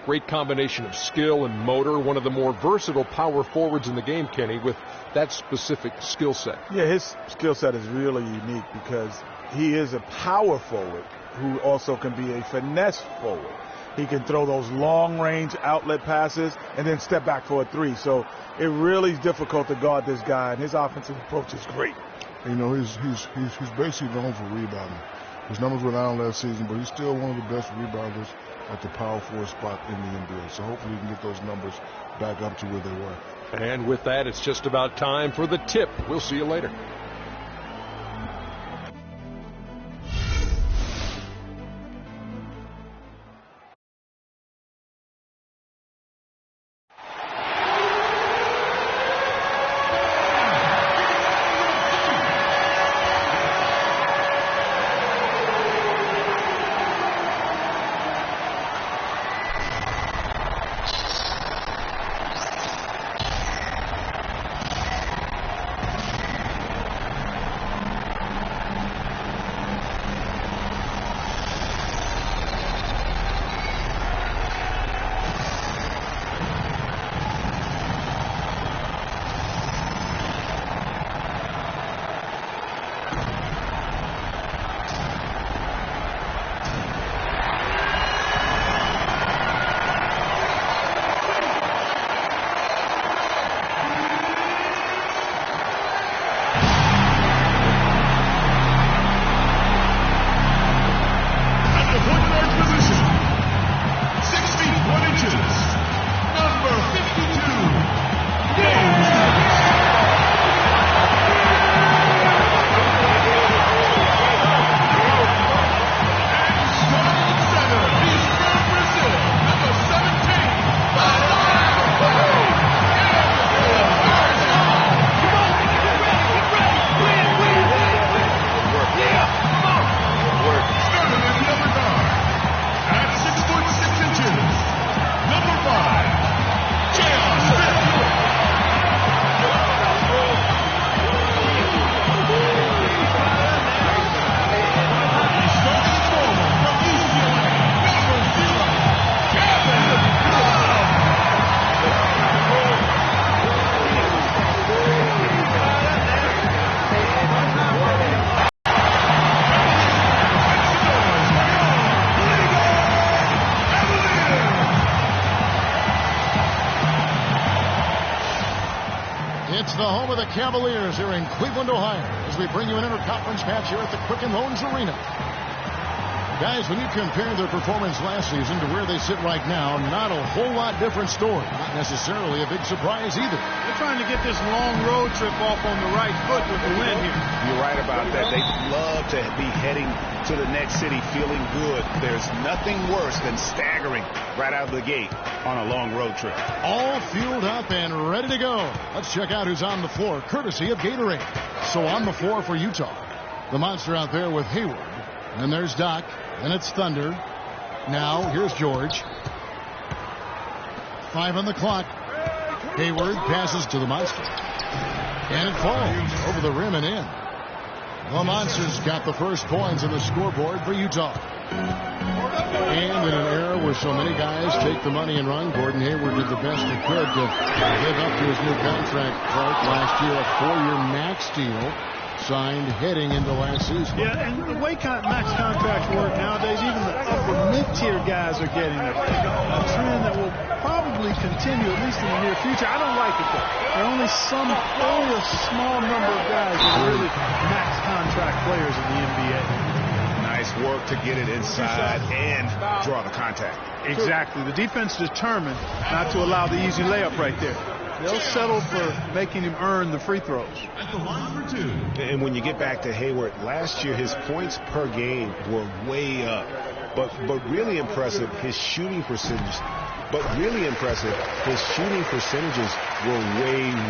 Great combination of skill and motor. One of the more versatile power forwards in the game, Kenny, with that specific skill set. Yeah, his skill set is really unique because he is a power forward who also can be a finesse forward. He can throw those long-range outlet passes and then step back for a three. So it really is difficult to guard this guy, and his offensive approach is great. You know, he's basically known for rebounding. His numbers were down last season, but he's still one of the best rebounders at the power forward spot in the NBA. So hopefully he can get those numbers back up to where they were. And with that, it's just about time for the tip. We'll see you later. It's the home of the Cavaliers here in Cleveland, Ohio, as we bring you an interconference match here at the Quicken Loans Arena. Guys, when you compare their performance last season to where they sit right now, not a whole lot different story. Not necessarily a big surprise either. They're trying to get this long road trip off on the right foot with the win here. You're right about that. They love to be heading to the next city feeling good. There's nothing worse than staggering right out of the gate on a long road trip. All fueled up and ready to go. Let's check out who's on the floor, courtesy of Gatorade. So on the floor for Utah, the monster out there with Hayward. And there's Doc. And it's Thunder. Now, here's George. 5 on the clock. Hayward passes to the monster. And it falls over the rim and in. The monster's got the first points on the scoreboard for Utah. And in an era where so many guys take the money and run, Gordon Hayward did the best he could to live up to his new contract. Clark last year, a 4-year max deal signed heading into last season. Yeah, and the way max contracts work nowadays, even the upper mid-tier guys are getting it. A trend that will probably continue, at least in the near future. I don't like it, though. There are only a small number of guys who are really max contract players in the NBA. Nice work to get it inside and draw the contact. Exactly. The defense determined not to allow the easy layup right there. They'll settle for making him earn the free throws. At the line for 2. And when you get back to Hayward, last year his points per game were way up. But really impressive, his shooting percentages. Were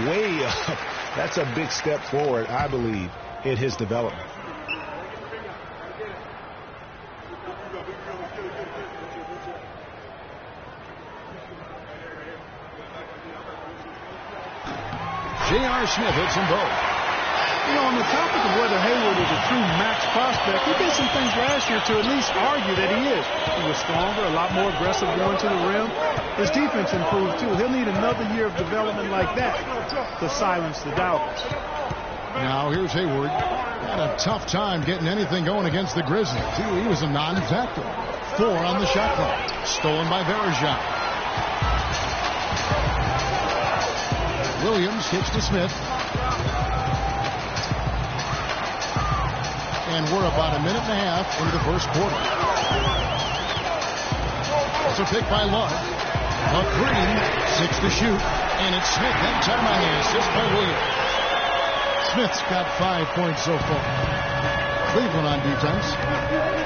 way up. That's a big step forward, I believe, in his development. J.R. Smith hits them both. You know, on the topic of whether Hayward is a true max prospect, he did some things last year to at least argue that he is. He was stronger, a lot more aggressive going to the rim. His defense improved too. He'll need another year of development like that to silence the doubters. Now here's Hayward. Had a tough time getting anything going against the Grizzlies. He was a non-factor. 4 on the shot clock. Stolen by Bergeron. Williams kicks to Smith. And we're about a minute and a half into the first quarter. It's a pick by Love. A 3, 6 to shoot. And it's Smith. That time on the assist by Williams. Smith's got 5 points so far. Cleveland on defense.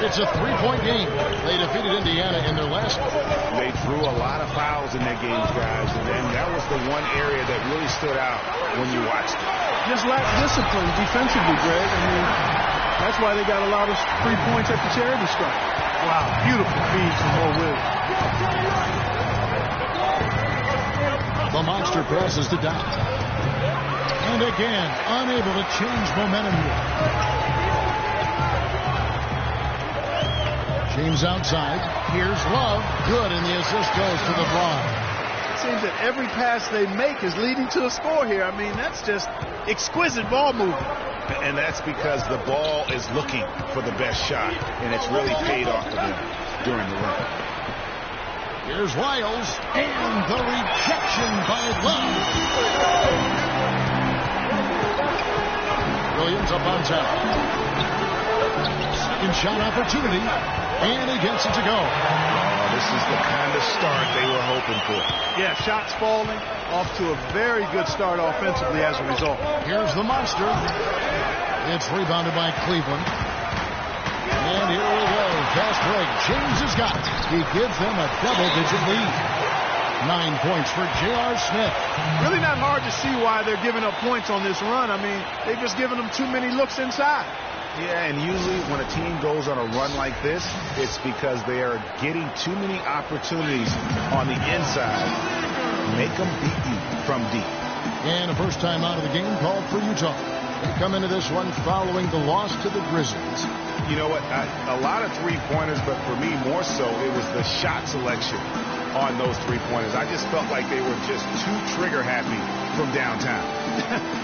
It's a 3-point game. They defeated Indiana in their last one. They threw a lot of fouls in their games, guys, and that was the one area that really stood out when you watched it. Just lacked discipline defensively, Greg. I mean, that's why they got a lot of 3 points at the charity stripe. Wow, beautiful feed from Mo Williams. The monster passes to Dow. And again, unable to change momentum here. James outside. Here's Love. Good, and the assist goes to LeBron. It seems that every pass they make is leading to a score here. I mean, that's just exquisite ball movement. And that's because the ball is looking for the best shot, and it's really paid off for them during the run. Here's Wiles, and the rejection by Love. Williams up on top. Second shot opportunity, and he gets it to go. This is the kind of start they were hoping for. Yeah, shots falling, off to a very good start offensively as a result. Here's the monster. It's rebounded by Cleveland. And here we go. Fast break. James has got it. He gives them a double-digit lead. 9 points for J.R. Smith. Really not hard to see why they're giving up points on this run. I mean, they've just given them too many looks inside. Yeah, and usually when a team goes on a run like this, it's because they are getting too many opportunities on the inside. Make them beat you from deep. And a first time out of the game called for Utah. They come into this one following the loss to the Grizzlies. You know what? A lot of three-pointers, but for me more so, it was the shot selection on those three-pointers. I just felt like they were just too trigger-happy from downtown.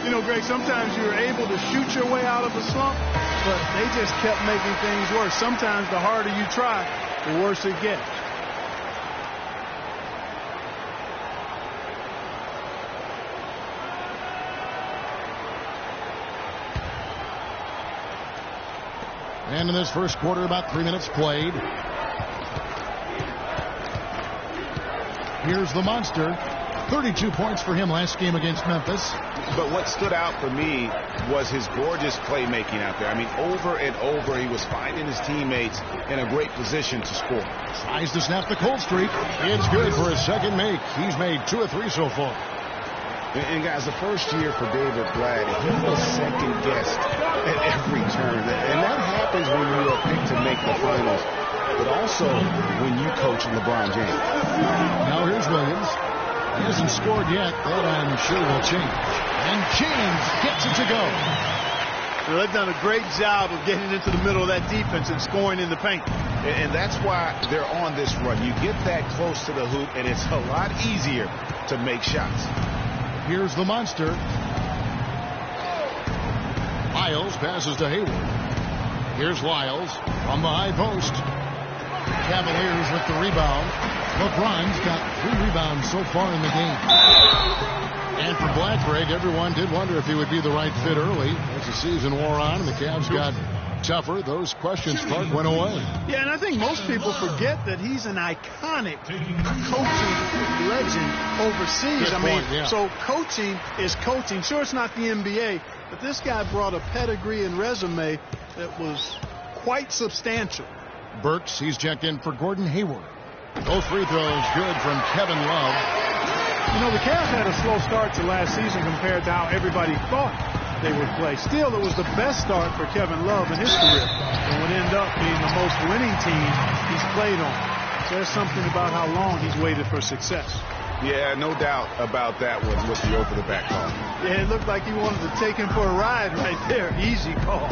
You know, Greg, sometimes you're able to shoot your way out of a slump, but they just kept making things worse. Sometimes the harder you try, the worse it gets. And in this first quarter, about 3 minutes played. Here's the monster. 32 points for him last game against Memphis. But what stood out for me was his gorgeous playmaking out there. I mean, over and over, he was finding his teammates in a great position to score. Tries to snap the cold streak. It's good for his second make. He's made 2 or 3 so far. And guys, the first year for David Blatt, he was second-guessed at every turn. And that happens when you are picked to make the finals, but also when you coach LeBron James. Now here's Williams. He hasn't scored yet. That I'm sure will change. And James gets it to go. Well, they've done a great job of getting into the middle of that defense and scoring in the paint. And that's why they're on this run. You get that close to the hoop, and it's a lot easier to make shots. Here's the monster. Lyles passes to Hayward. Here's Lyles from the high post. Cavaliers with the rebound. LeBron's got 3 rebounds so far in the game. And for Blatt, Greg, everyone did wonder if he would be the right fit early. As the season wore on and the Cavs got tougher, those questions went away. Yeah, and I think most people forget that he's an iconic coaching legend overseas. Good point, yeah. So coaching is coaching. Sure, it's not the NBA, but this guy brought a pedigree and resume that was quite substantial. Burks, he's checked in for Gordon Hayward. Both free throws good from Kevin Love. You know, the Cavs had a slow start to last season compared to how everybody thought they would play. Still, it was the best start for Kevin Love in his career. It would end up being the most winning team he's played on. Says something about how long he's waited for success. Yeah, no doubt about that one with the over-the-back call. Yeah, it looked like he wanted to take him for a ride right there. Easy call.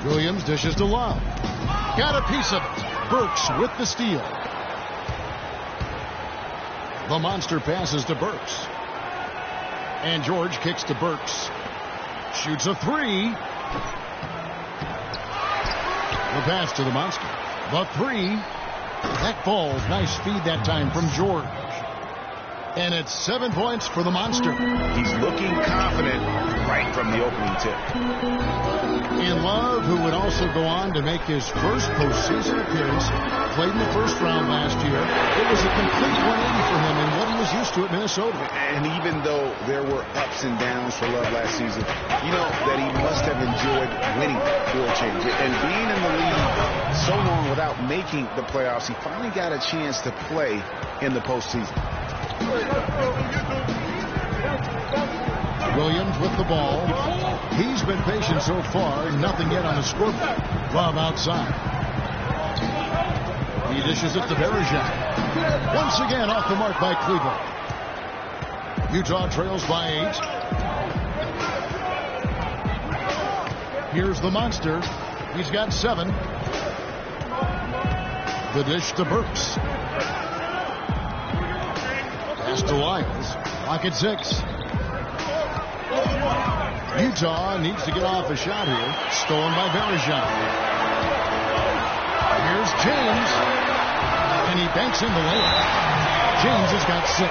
Williams dishes to Love. Got a piece of it. Burks with the steal. The monster passes to Burks. And George kicks to Burks. Shoots a three. The pass to the monster. The three. That falls. Nice feed that time from George. And it's 7 points for the monster. He's looking confident right from the opening tip. And Love, who would also go on to make his first postseason appearance, played in the first round last year. It was a complete 180 for him and what he was used to at Minnesota. And even though there were ups and downs for Love last season, you know that he must have enjoyed winning for a change. And being in the league so long without making the playoffs, he finally got a chance to play in the postseason. Williams with the ball. He's been patient so far. Nothing yet on the scoreboard. Love outside. He dishes it to Bergeron. Once again off the mark by Cleveland. Utah trails by 8. Here's the monster. He's got 7. The dish to Burks. Pass to Lyles. Lock at 6. Utah needs to get off a shot here. Stolen by Bergeron. Here's James. And he banks in the layup. James has got 6.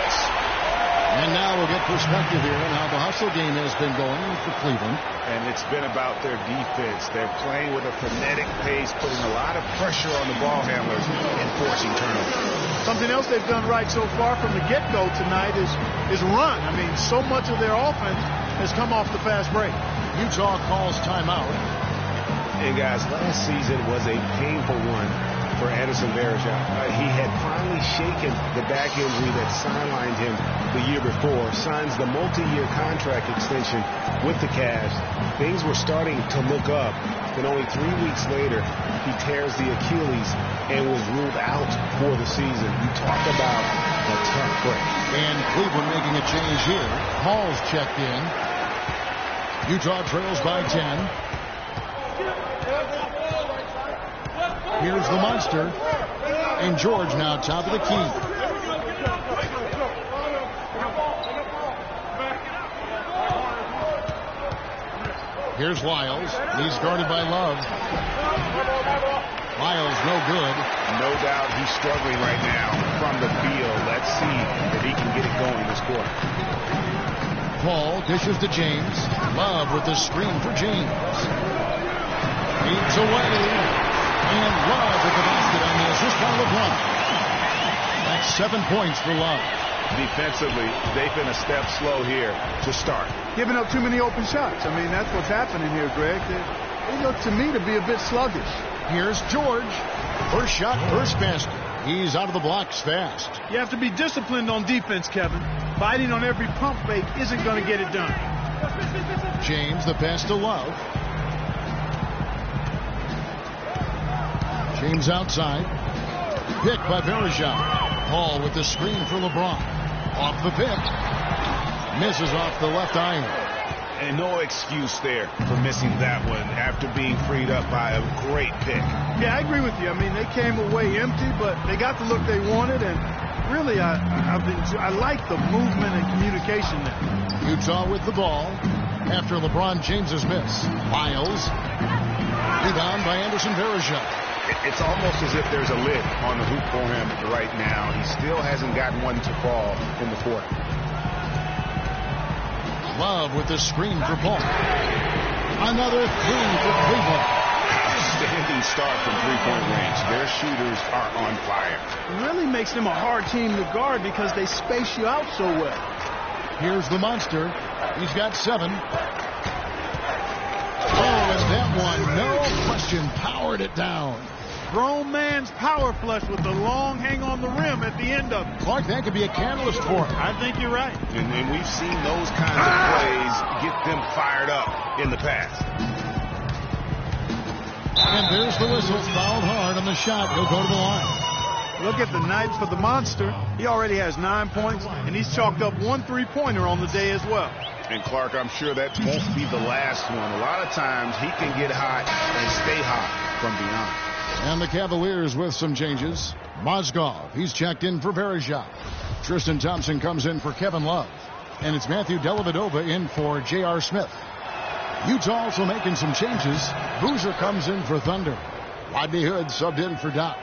And now we'll get perspective here on how the hustle game has been going for Cleveland. And it's been about their defense. They're playing with a frenetic pace, putting a lot of pressure on the ball handlers and forcing turnovers. Something else they've done right so far from the get-go tonight is run. I mean, so much of their offense has come off the fast break. Utah calls timeout. And guys, last season was a painful one for Anderson Bergeron. He had finally shaken the back injury that sidelined him the year before, signs the multi-year contract extension with the Cavs. Things were starting to look up. Then only 3 weeks later, he tears the Achilles and was ruled out for the season. You talk about a tough break. And Cleveland making a change here. Hall's checked in. Utah trails by 10. Here's the monster. And George now top of the key. Here's Lyles. He's guarded by Love. Lyles no good. No doubt he's struggling right now from the field. Let's see if he can get it going this quarter. Paul dishes to James. Love with the screen for James. Leads away. And Love with the basket on the assist by LeBron. That's 7 points for Love. Defensively, they've been a step slow here to start. Giving up too many open shots. I mean, that's what's happening here, Greg. They look to me to be a bit sluggish. Here's George. First shot, first basket. He's out of the blocks fast. You have to be disciplined on defense, Kevin. Biting on every pump fake isn't going to get it done. James, the pass to Love. James outside. Picked by Bergeron. Paul with the screen for LeBron. Off the pick. Misses off the left iron. And no excuse there for missing that one after being freed up by a great pick. Yeah, I agree with you. I mean, they came away empty, but they got the look they wanted, and really, I like the movement and communication there. Utah with the ball after LeBron James's miss. Lyles. Rebound by Anderson Bergeron. It's almost as if there's a lid on the hoop for him right now. He still hasn't gotten one to fall in the quarter. Love with the screen for Paul. Another three for Cleveland. Outstanding start from three-point range. Their shooters are on fire. It really makes them a hard team to guard because they space you out so well. Here's the monster. He's got 7. Oh, and that one, no question, powered it down. Grown man's power flush with the long hang on the rim at the end of it. Clark, that could be a catalyst for him. I think you're right. And we've seen those kinds of plays get them fired up in the past. And there's the whistle. Fouled hard on the shot. He'll go to the line. Look at the night for the monster. He already has 9 points, and he's chalked up 1 3-pointer on the day as well. And Clark, I'm sure that won't be the last one. A lot of times he can get hot and stay hot from beyond. And the Cavaliers with some changes. Mozgov, he's checked in for Berejov. Tristan Thompson comes in for Kevin Love. And it's Matthew Dellavedova in for J.R. Smith. Utah also making some changes. Boozer comes in for Thunder. Rodney Hood subbed in for Doc.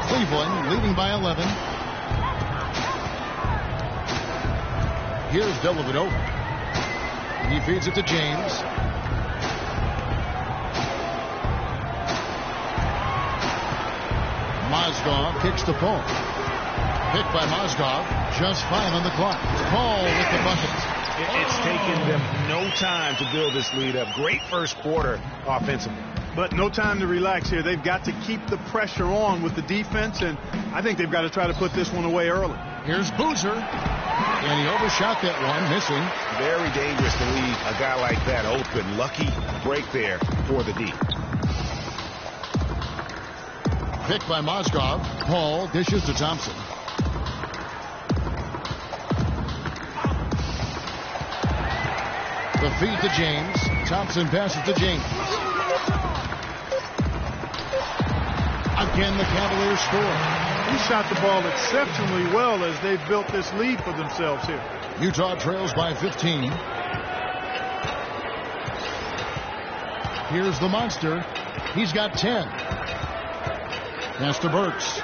Cleveland leading by 11. Here's Dellavedova. He feeds it to James. Mozgov kicks to Paul. Picked by Mozgov. Just 5 on the clock. Paul with the bucket. It's taken them no time to build this lead up. Great first quarter offensively. But no time to relax here. They've got to keep the pressure on with the defense, and I think they've got to try to put this one away early. Here's Boozer. And he overshot that one, missing. Very dangerous to leave a guy like that open. Lucky break there for the D. Picked by Mozgov. Paul dishes to Thompson. The feed to James. Thompson passes to James. Again, the Cavaliers score. He shot the ball exceptionally well as they've built this lead for themselves here. Utah trails by 15. Here's the monster. He's got 10. Pass to Burks.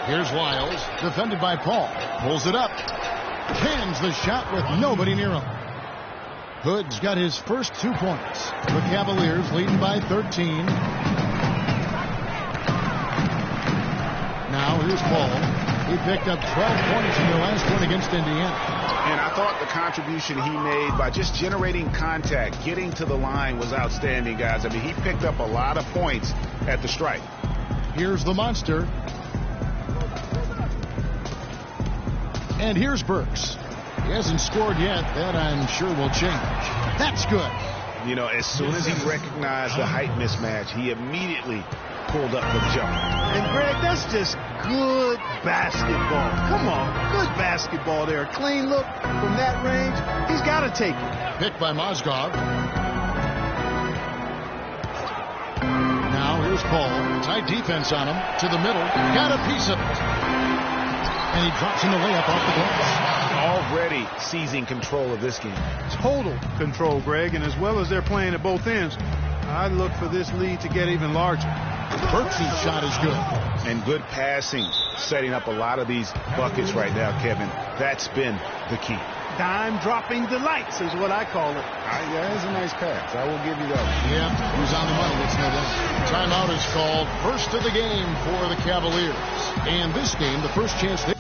Here's Lyles, defended by Paul. Pulls it up. Cans the shot with nobody near him. Hood's got his first 2 points. The Cavaliers leading by 13. Now here's Paul. He picked up 12 points in their last one against Indiana. And I thought the contribution he made by just generating contact, getting to the line was outstanding, guys. I mean, he picked up a lot of points at the stripe. Here's the monster. And here's Burks. He hasn't scored yet. That I'm sure will change. That's good. You know, as soon as he recognized the height mismatch, he immediately pulled up the jump. And Greg, that's just good basketball. Come on, good basketball there. A clean look from that range. He's got to take it. Picked by Mozgov. Now here's Paul. Tight defense on him. To the middle. Got a piece of it. And he drops in the layup off the glass. Already seizing control of this game. Total control, Greg, and as well as they're playing at both ends, I look for this lead to get even larger. Burks' shot is good. And good passing, setting up a lot of these buckets right now, Kevin. That's been the key. Dime dropping delights is what I call it. Yeah, that's a nice pass. I will give you that. Yeah, he was on the money. It's no doubt. Timeout is called. First of the game for the Cavaliers. And this game, the first chance they...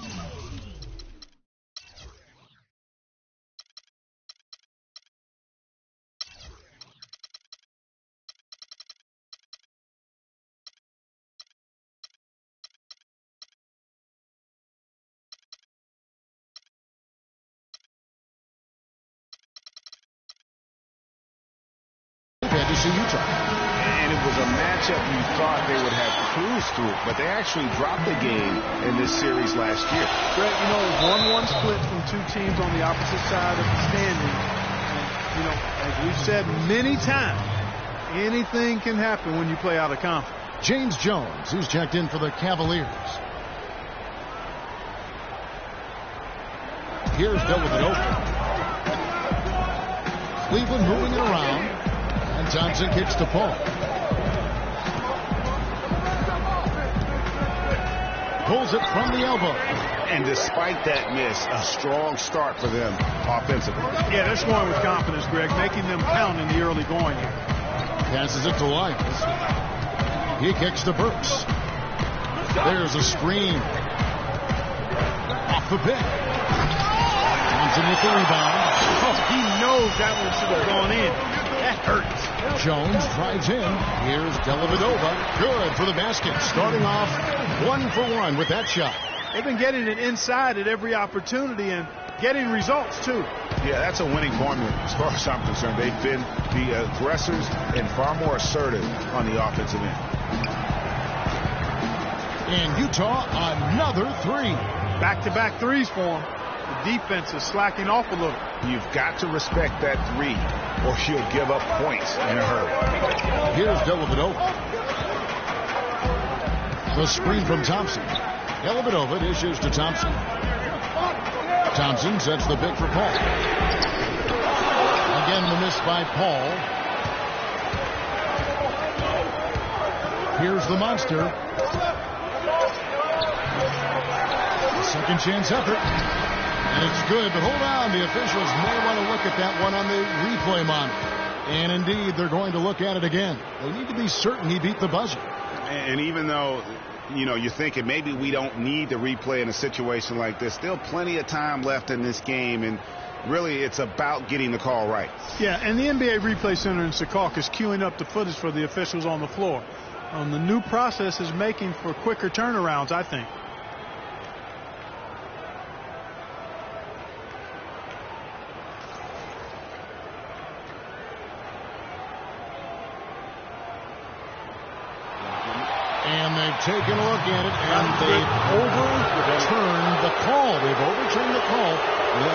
Utah. And it was a matchup you thought they would have cruised through, but they actually dropped the game in this series last year. Brett, you know, 1-1 split from two teams on the opposite side of the standing. And, you know, as we've said many times, anything can happen when you play out of conference. James Jones, who's checked in for the Cavaliers. Here's Dellavedova. Cleveland moving it around. And Thompson kicks to Paul. Pulls it from the elbow. And despite that miss, a strong start for them offensively. Yeah, they're scoring with confidence, Greg, making them count in the early going here. Passes it to Lyles. He kicks to Burks. There's a screen. Off the pick. Thompson with the rebound. Oh, he knows that one should have gone in. That hurts. Jones drives in. Here's Dellavedova. Good for the basket. Starting off 1 for 1 with that shot. They've been getting it inside at every opportunity, and getting results, too. Yeah, that's a winning formula as far as I'm concerned. They've been the aggressors and far more assertive on the offensive end. And Utah, another three. Back-to-back threes for them. The defense is slacking off a little. You've got to respect that three, or you'll give up points in a hurry. Here's Dellavedova. The screen from Thompson. Dellavedova dishes to Thompson. Thompson sets the pick for Paul. Again, the miss by Paul. Here's the monster. Second chance effort. And it's good, but hold on. The officials may want to look at that one on the replay monitor. And indeed, they're going to look at it again. They need to be certain he beat the buzzer. And even though, you're thinking maybe we don't need the replay in a situation like this, still plenty of time left in this game, and really it's about getting the call right. Yeah, and the NBA Replay Center in Secaucus is queuing up the footage for the officials on the floor. The new process is making for quicker turnarounds, I think. And they've taken a look at it, and they've overturned the call. They've overturned the call.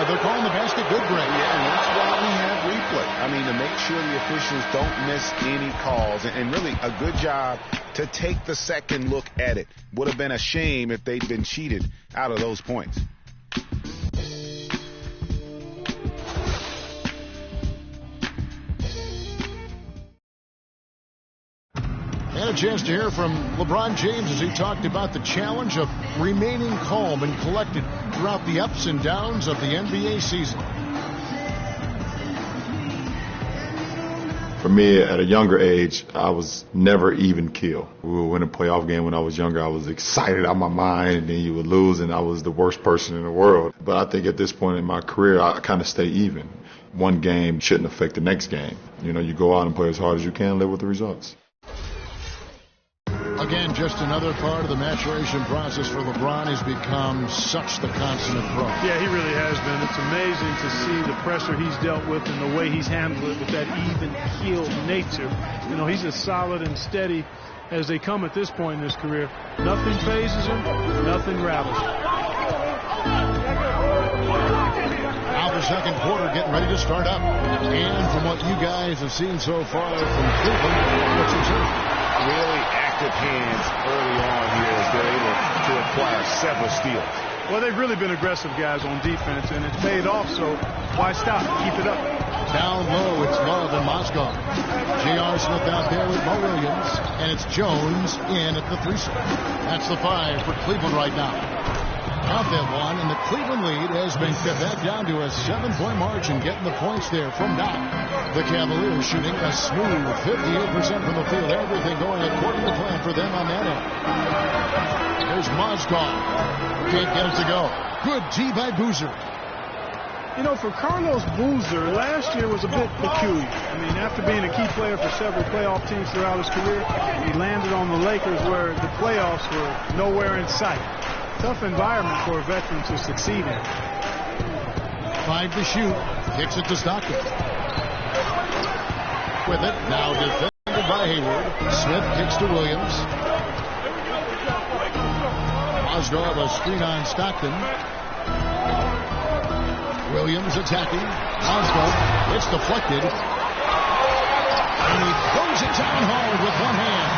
They're calling the basket good, Greg. Yeah, and that's why we have replay. I mean, to make sure the officials don't miss any calls. And really a good job to take the second look at it. Would have been a shame if they'd been cheated out of those points. And a chance to hear from LeBron James as he talked about the challenge of remaining calm and collected throughout the ups and downs of the NBA season. For me, at a younger age, I was never even killed. We would win a playoff game when I was younger. I was excited out of my mind, and then you would lose, and I was the worst person in the world. But I think at this point in my career, I kind of stay even. One game shouldn't affect the next game. You go out and play as hard as you can and live with the results. Again, just another part of the maturation process for LeBron. He's become such the consummate pro. Yeah, he really has been. It's amazing to see the pressure he's dealt with and the way he's handled it with that even-keeled nature. He's as solid and steady as they come at this point in his career. Nothing phases him. Nothing rattles him. Now the second quarter getting ready to start up. And from what you guys have seen so far from Cleveland, what's your take? Really active hands early on here as they're able to acquire several steals. Well, they've really been aggressive guys on defense, and it's paid off, so why stop? Keep it up. Down low, it's Love and Moscow. J.R. Smith out there with Mo Williams, and it's Jones in at the 3-spot. That's the 5 for Cleveland right now. Count that one, and the Cleveland lead has been cut back down to a 7-point margin, getting the points there from Doc. The Cavaliers shooting a smooth 58% from the field. Everything going according to plan for them on that end. There's Mozgov. Can't get it to go. Good tee by Boozer. For Carlos Boozer, last year was a bit peculiar. After being a key player for several playoff teams throughout his career, he landed on the Lakers where the playoffs were nowhere in sight. Tough environment for a veteran to succeed in. 5 to shoot. Kicks it to Stockton. With it. Now defended by Hayward. Smith kicks to Williams. Mozgov a screen on Stockton. Williams attacking. Mozgov. It's deflected. And he throws it down hard with one hand.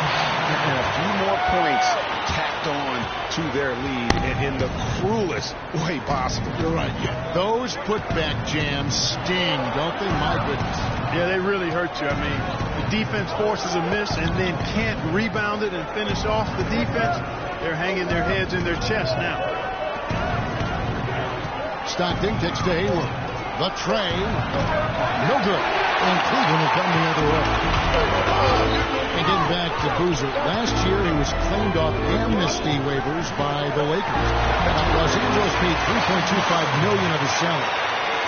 And a few more points tacked on to their lead in the cruelest way possible. You're right. Those putback jams sting, don't they? My goodness. Yeah, they really hurt you. The defense forces a miss and then can't rebound it and finish off the defense. They're hanging their heads in their chest now. Stockton kicks to Hayward. The tray. No good. And Cleveland will come the other way. And getting back to Boozer, last year he was claimed off amnesty waivers by the Lakers. Los Angeles paid $3.25 million of his salary,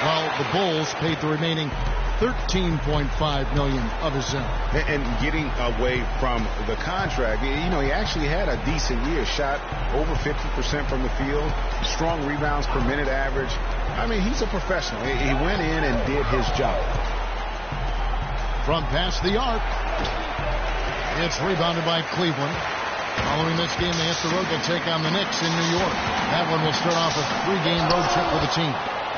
while the Bulls paid the remaining $13.5 million of his salary. And getting away from the contract, he actually had a decent year. Shot over 50% from the field, strong rebounds per minute average. I mean, he's a professional. He went in and did his job. From past the arc. It's rebounded by Cleveland. Following this game, they hit the road to take on the Knicks in New York. That one will start off a 3-game road trip for the team.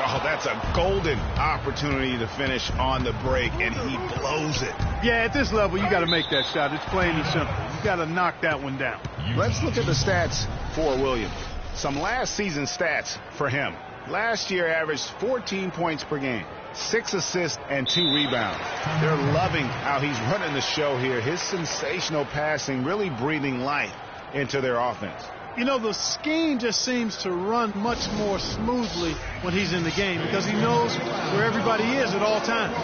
Oh, that's a golden opportunity to finish on the break, and he blows it. Yeah, at this level, you got to make that shot. It's plain and simple. You got to knock that one down. Let's look at the stats for Williams. Some last season stats for him. Last year averaged 14 points per game, 6 assists, and 2 rebounds. They're loving how he's running the show here. His sensational passing really breathing life into their offense. You know, the scheme just seems to run much more smoothly when he's in the game because he knows where everybody is at all times.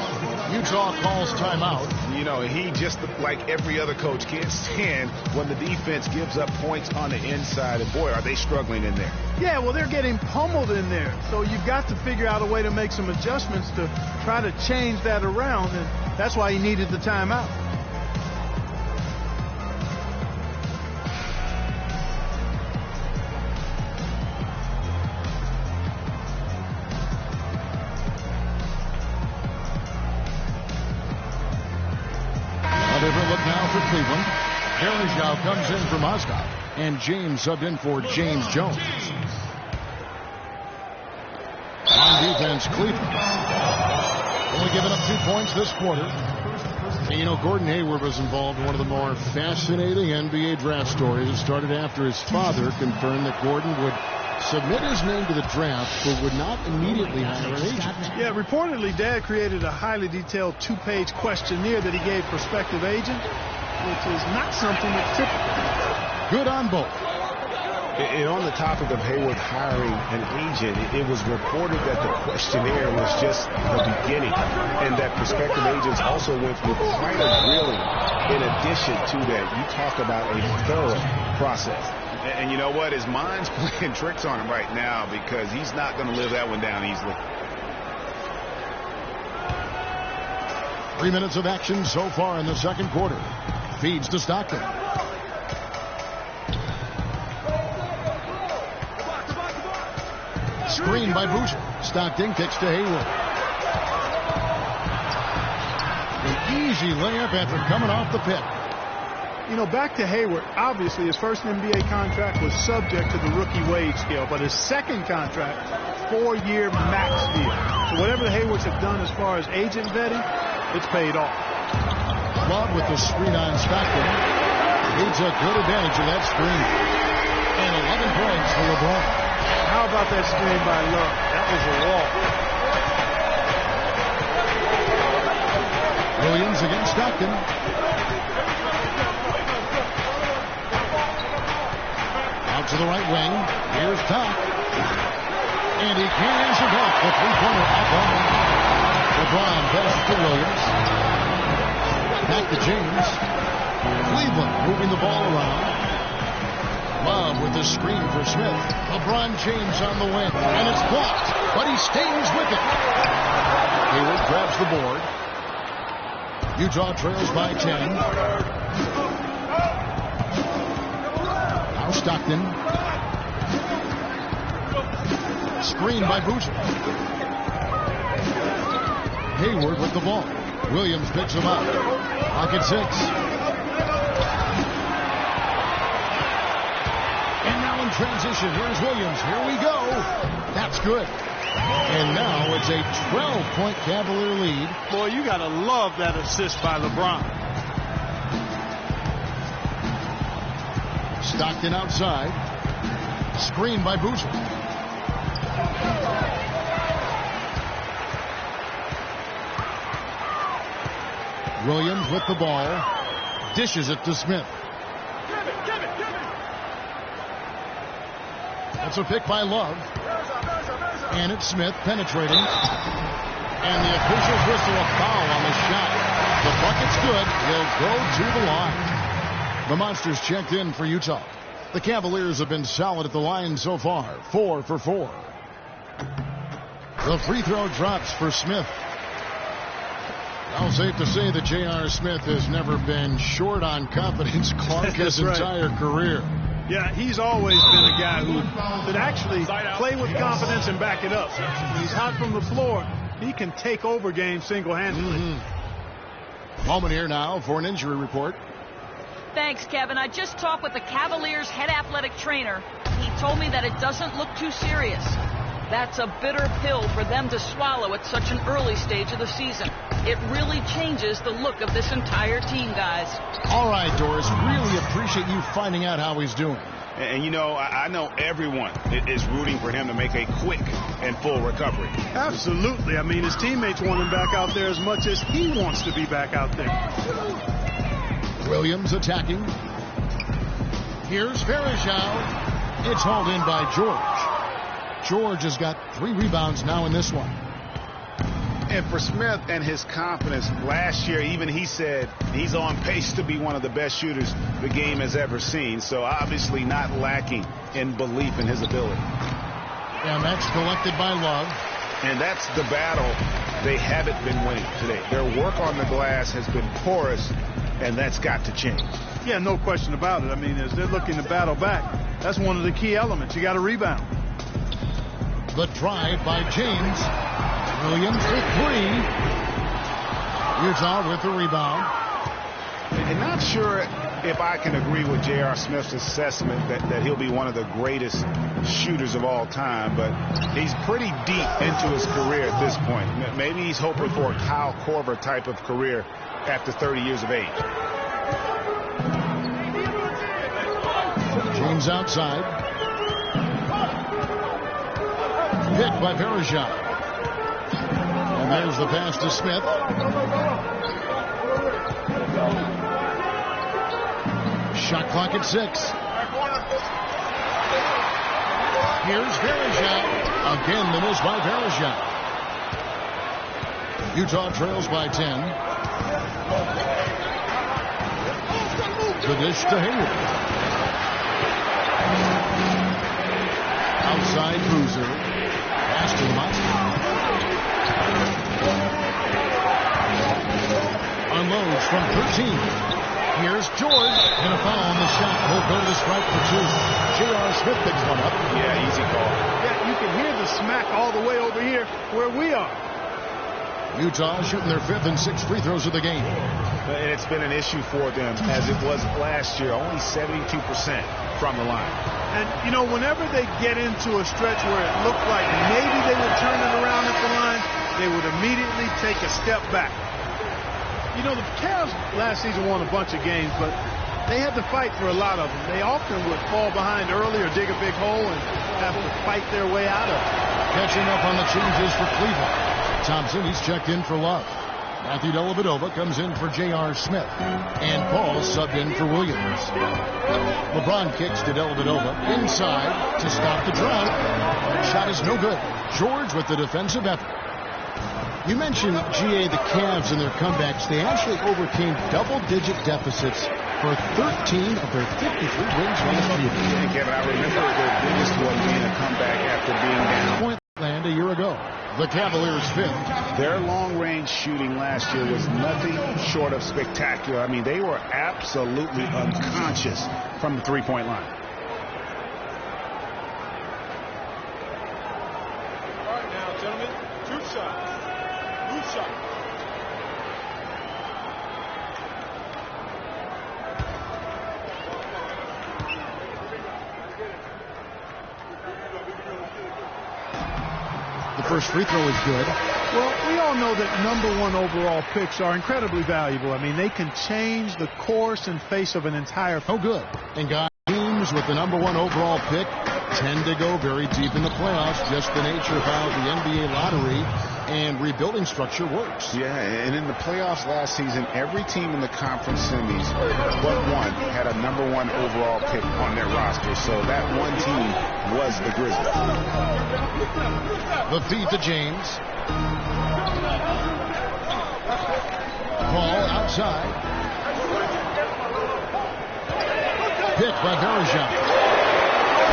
Utah calls timeout. You know, he just, like every other coach, can't stand when the defense gives up points on the inside. And boy, are they struggling in there. Yeah, well, they're getting pummeled in there. So you've got to figure out a way to make some adjustments to try to change that around. And that's why he needed the timeout. Different look now for Cleveland. Herishau comes in for Mozgov, and James subbed in for James Jones. On defense, Cleveland only giving up 2 points this quarter. And you know, Gordon Hayward was involved in one of the more fascinating NBA draft stories. It started after his father confirmed that Gordon would submit his name to the draft, but would not immediately hire an agent. Yeah, reportedly, Dad created a highly detailed 2-page questionnaire that he gave prospective agents, which is not something that's typical. Good on both. And on the topic of Hayward hiring an agent, it was reported that the questionnaire was just the beginning, and that prospective agents also went through quite a grilling. In addition to that, you talk about a thorough process. And you know what? His mind's playing tricks on him right now because he's not going to live that one down easily. 3 minutes of action so far in the second quarter. Feeds to Stockton. Screen by Boucher. Stockton kicks to Hayward. An easy layup after coming off the pick. You know, back to Hayward, obviously his first NBA contract was subject to the rookie wage scale, but his second contract, 4-year max deal. So whatever the Haywards have done as far as agent vetting, it's paid off. Love with the screen on Stockton. He took good advantage of that screen. And 11 points for LeBron. How about that screen by Love? That was a wall. Williams against Stockton. To the right wing. Here's Top. And he can't answer back. The three-pointer up on. LeBron passes to Williams. Back to James. Cleveland moving the ball around. Love with the screen for Smith. LeBron James on the wing. And it's blocked. But he stays with it. Hayward grabs the board. Utah trails by 10. Stockton. Screen by Boucher. Hayward with the ball. Williams picks him up. Pocket 6. And now in transition, here's Williams. Here we go. That's good. And now it's a 12-point Cavalier lead. Boy, you got to love that assist by LeBron. Stockton outside. Screen by Boucher. Williams with the ball. Dishes it to Smith. That's a pick by Love. And it's Smith penetrating. And the officials whistle a foul on the shot. The bucket's good. He'll go to the line. The Monsters checked in for Utah. The Cavaliers have been solid at the line so far. 4 for 4. The free throw drops for Smith. Well, safe to say that J.R. Smith has never been short on confidence. Clark his entire career. Yeah, he's always been a guy who could actually play with confidence and back it up. When he's hot from the floor, he can take over games single-handedly. Moment here now for an injury report. Thanks, Kevin. I just talked with the Cavaliers' head athletic trainer. He told me that it doesn't look too serious. That's a bitter pill for them to swallow at such an early stage of the season. It really changes the look of this entire team, guys. All right, Doris, really appreciate you finding out how he's doing. And, you know, I know everyone is rooting for him to make a quick and full recovery. Absolutely. I mean, his teammates want him back out there as much as he wants to be back out there. Williams attacking. Here's Verejao. It's hauled in by George. George has got 3 rebounds now in this one. And for Smith and his confidence, last year even he said he's on pace to be one of the best shooters the game has ever seen. So obviously not lacking in belief in his ability. And that's collected by Love. And that's the battle they haven't been winning today. Their work on the glass has been porous, and that's got to change. Yeah, no question about it. I mean, as they're looking to battle back, that's one of the key elements. You got to rebound. The drive by James. Williams with 3. Utah with the rebound. And not sure if I can agree with J.R. Smith's assessment that he'll be one of the greatest shooters of all time, but he's pretty deep into his career at this point. Maybe he's hoping for a Kyle Korver type of career after 30 years of age. James outside. Hit by Verejao. And there's the pass to Smith. Shot clock at 6. Here's Verejao. Again, the miss by Verejao. Utah trails by 10. The dish to Hayward. Outside Bruiser. Pass to Monster. Unloads from 13. Here's George. And a foul on the shot. He'll go to the strike for 2. J.R. Smith picks one up. Yeah, easy call. Yeah, you can hear the smack all the way over here where we are. Utah shooting their 5th and 6th free throws of the game. And it's been an issue for them, as it was last year, only 72% from the line. And, you know, whenever they get into a stretch where it looked like maybe they would turn it around at the line, they would immediately take a step back. You know, the Cavs last season won a bunch of games, but they had to fight for a lot of them. They often would fall behind early or dig a big hole and have to fight their way out of it. Catching up on the changes for Cleveland. Thompson, he's checked in for Love. Matthew Dellavedova comes in for J.R. Smith. And Paul subbed in for Williams. LeBron kicks to Dellavedova inside to stop the drive. Shot is no good. George with the defensive effort. You mentioned, G.A., the Cavs and their comebacks. They actually overcame double-digit deficits for 13 of their 53 wins last year. And Kevin, I remember their biggest one being a comeback after being down. Pointland a year ago. The Cavaliers 5th. Their long-range shooting last year was nothing short of spectacular. I mean, they were absolutely unconscious from the three-point line. All right, now, gentlemen, 2 shots. 2 shots. The first free throw is good. Well, we all know that #1 overall picks are incredibly valuable. I mean, they can change the course and face of an entire. Oh, good. And guys, teams with the #1 overall pick tend to go very deep in the playoffs. Just the nature of how the NBA lottery and rebuilding structure works. Yeah, and in the playoffs last season, every team in the conference semis but one had a #1 overall pick on their roster. So that one team was the Grizzlies. The feed to James. Ball outside. Pick by Verejao.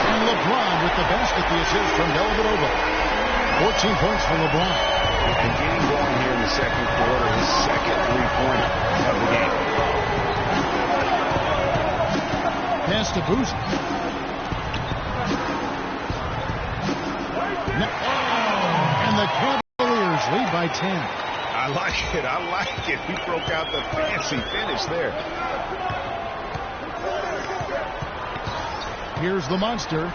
And LeBron with the basket, the assist from Dellavedova. 14 points for LeBron. And getting going here in the second quarter, his second three-pointer of the game. Pass to Boozer. And the Cavaliers lead by 10. I like it. I like it. He broke out the fancy finish there. Here's the monster.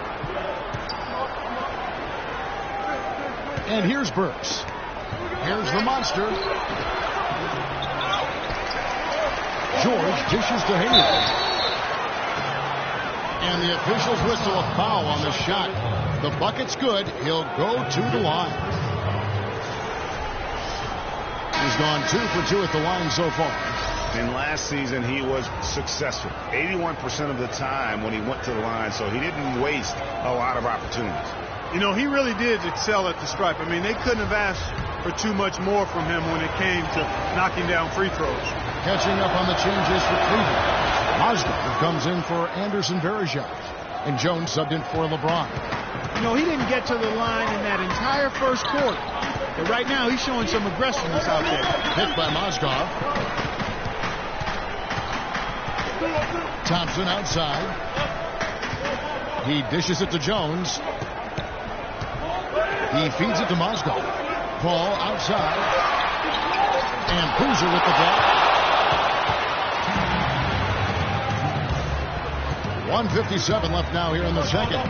And here's Burks. Here's the monster. George dishes to Hayward. And the officials whistle a foul on the shot. The bucket's good. He'll go to the line. He's gone 2 for 2 at the line so far. And last season he was successful 81% of the time when he went to the line, so he didn't waste a lot of opportunities. You know, he really did excel at the stripe. I mean, they couldn't have asked for too much more from him when it came to knocking down free throws. Catching up on the changes for Cleveland. Mozgov comes in for Anderson Varejao. And Jones subbed in for LeBron. You know, he didn't get to the line in that entire first quarter. But right now, he's showing some aggressiveness out there. Hit by Mozgov. Thompson outside. He dishes it to Jones. He feeds it to Mozgov. Paul outside. And Boozer with the block. 1:57 left now here in the second.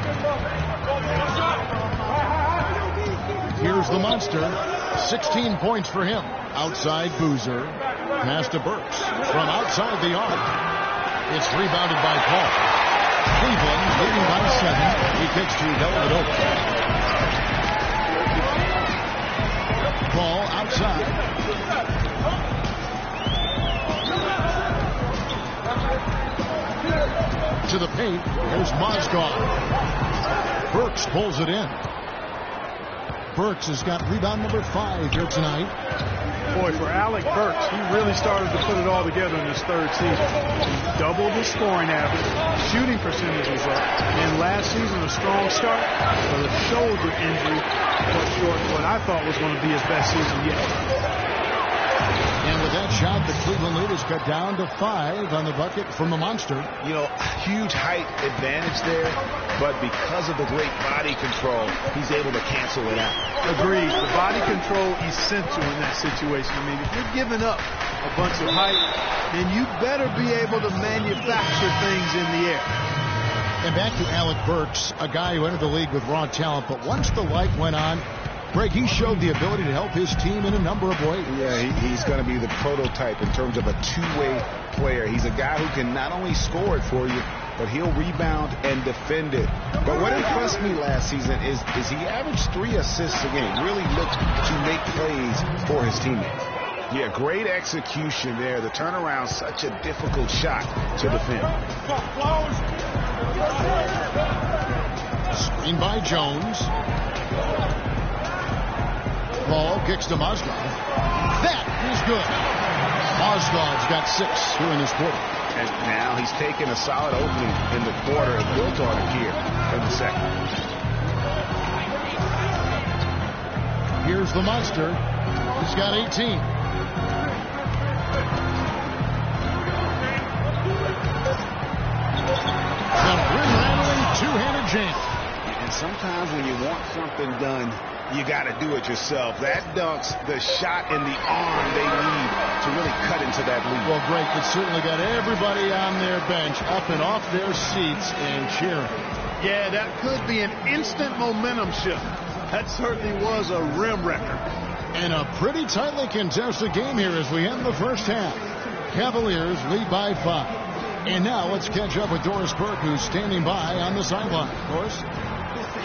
Here's the monster. 16 points for him. Outside Boozer. Pass to Burks. From outside the arc. It's rebounded by Paul. Cleveland leading by 7. He kicks to Dellavedova. Paul outside. To the paint. Here's Mozgov. Burks pulls it in. Burks has got rebound number 5 here tonight. Boy, for Alec Burks, he really started to put it all together in his third season. He doubled his scoring average, shooting percentage was up, and last season a strong start, but a shoulder injury cut short what I thought was going to be his best season yet. And with that shot, the Cleveland lead is cut down to 5 on the bucket from the monster. You know, huge height advantage there, but because of the great body control, he's able to cancel it out. Agreed. The body control essential in that situation. I mean, if you're giving up a bunch of height, then you better be able to manufacture things in the air. And back to Alec Burks, a guy who entered the league with raw talent, but once the light went on, Greg, he showed the ability to help his team in a number of ways. Yeah, he's going to be the prototype in terms of a two-way player. He's a guy who can not only score it for you, but he'll rebound and defend it. But what impressed me last season is he averaged 3 assists a game, really looked to make plays for his teammates. Yeah, great execution there. The turnaround, such a difficult shot to defend. Screen by Jones. Paul kicks to Mozgov. That is good. Mozgov's got 6 here in this quarter. And now he's taken a solid opening in the quarter and built on it here in the second. Here's the monster. He's got 18. The rim-rattling two-handed jam. And sometimes when you want something done, you got to do it yourself. That dunks the shot in the arm they need to really cut into that lead. Well, great. It certainly got everybody on their bench up and off their seats and cheering. Yeah, that could be an instant momentum shift. That certainly was a rim wrecker. And a pretty tightly contested game here as we end the first half. Cavaliers lead by 5. And now let's catch up with Doris Burke, who's standing by on the sideline. Doris?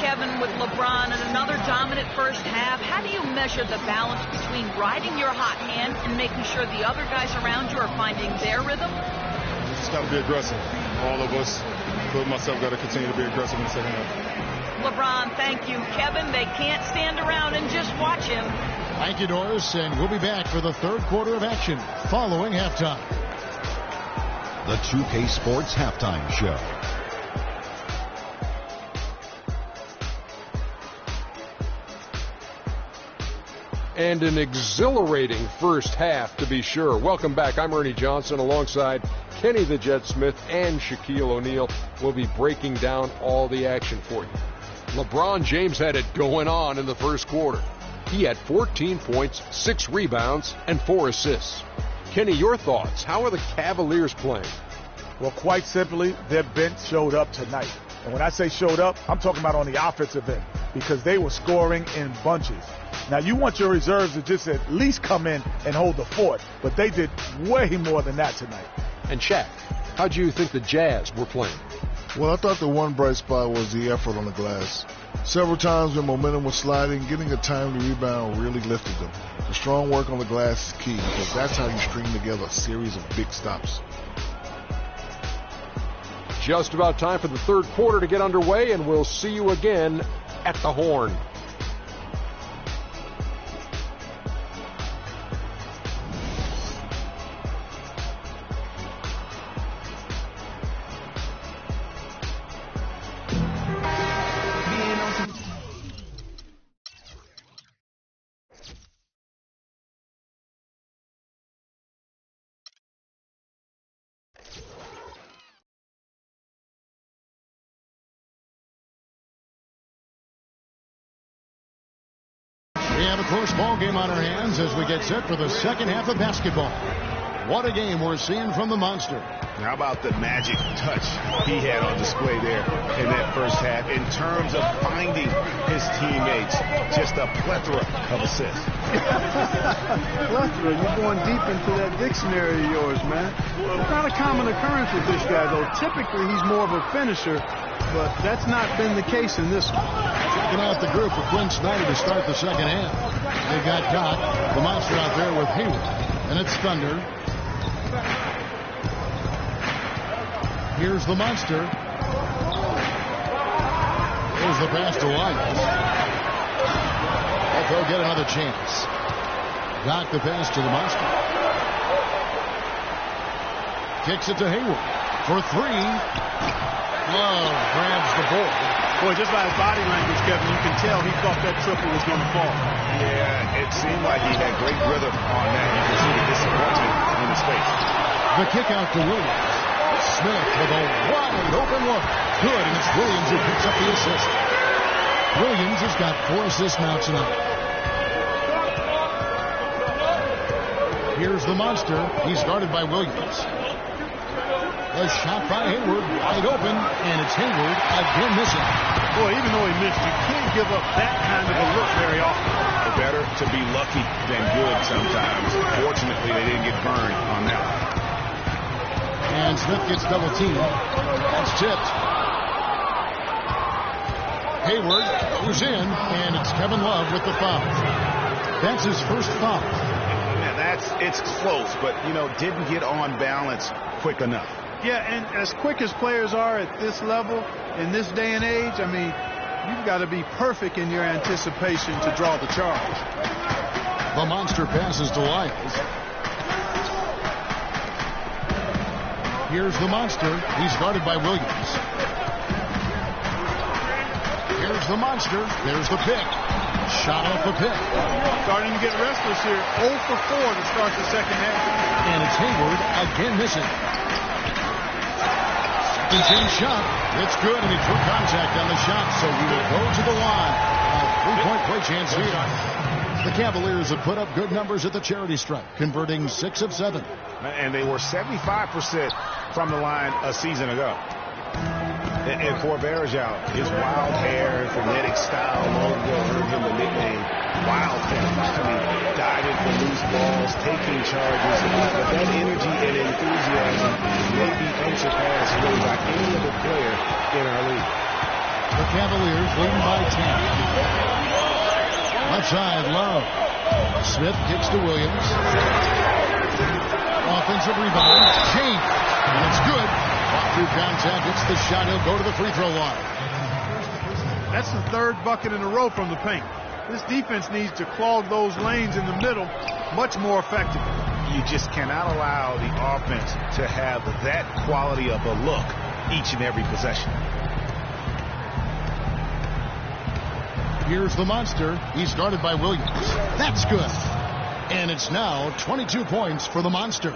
Kevin, with LeBron and another dominant first half, how do you measure the balance between riding your hot hand and making sure the other guys around you are finding their rhythm? Just got to be aggressive. All of us, including myself, got to continue to be aggressive in the second half. LeBron, thank you. Kevin, they can't stand around and just watch him. Thank you, Doris, and we'll be back for the third quarter of action following halftime. The 2K Sports Halftime Show. And an exhilarating first half, to be sure. Welcome back. I'm Ernie Johnson alongside Kenny the Jet Smith and Shaquille O'Neal. We'll be breaking down all the action for you. LeBron James had it going on in the first quarter. He had 14 points, 6 rebounds, and 4 assists. Kenny, your thoughts? How are the Cavaliers playing? Well, quite simply, their bench showed up tonight. And when I say showed up, I'm talking about on the offensive end, because they were scoring in bunches. Now, you want your reserves to just at least come in and hold the fort, but they did way more than that tonight. And Shaq, how do you think the Jazz were playing? Well, I thought the one bright spot was the effort on the glass. Several times when momentum was sliding, getting a timely rebound really lifted them. The strong work on the glass is key, because that's how you string together a series of big stops. Just about time for the third quarter to get underway, and we'll see you again at the Horn. We have a close ball game on our hands as we get set for the second half of basketball. What a game we're seeing from the Monster. How about the magic touch he had on display there in that first half in terms of finding his teammates? Just a plethora of assists. Plethora, you're going deep into that dictionary of yours, man. Well, not a common occurrence with this guy, though. Typically, he's more of a finisher, but that's not been the case in this one. Checking out the group for Quinn Snyder to start the second half. They got the Monster out there with Hayward, and it's Thunder. Here's the Monster. Here's the pass to Lyles. They'll get another chance. Got the pass to the Monster. Kicks it to Hayward for 3. Love grabs the ball. Boy, just by his body language, Kevin, you can tell he thought that triple was going to fall. Yeah, it seemed like he had great rhythm on that. You can see the disappointment in his face. The kick out to Williams. Smith with a wide open look. Good, and it's Williams who picks up the assist. Williams has got 4 assists now tonight. Here's the Monster. He's guarded by Williams. A shot by Hayward, wide open, and it's Hayward again missing. Boy, even though he missed, you can't give up that kind of a look very often. Better to be lucky than good sometimes. Fortunately, they didn't get burned on that one. And Smith gets double teamed. That's tipped. Hayward goes in, and it's Kevin Love with the foul. That's his first foul. Yeah, it's close, but, didn't get on balance quick enough. Yeah, and as quick as players are at this level, in this day and age, I mean, you've got to be perfect in your anticipation to draw the charge. The Monster passes to Lyles. Here's the Monster. He's guarded by Williams. Here's the Monster. There's the pick. Shot off the pick. Starting to get restless here. 0 for 4 to start the second half. And it's Hayward again missing. Second chance shot. It's good, and he drew contact on the shot, so he will go to the line. A 3-point play chance here. The Cavaliers have put up good numbers at the charity stripe, converting 6 of 7. And they were 75% from the line a season ago. And for Varejao, his wild hair, frenetic style logo earned him the nickname Wildcat. I mean, diving for loose balls, taking charges. But that energy and enthusiasm may be unsurpassed really by any other player in our league. The Cavaliers leading by 10. Left side, Love. Smith kicks to Williams. Offensive rebound. James. And it's good. Off through contact. It's the shot. He'll go to the free throw line. That's the 3rd bucket in a row from the paint. This defense needs to clog those lanes in the middle much more effectively. You just cannot allow the offense to have that quality of a look each and every possession. Here's the Monster. He's guarded by Williams. That's good. And it's now 22 points for the Monster.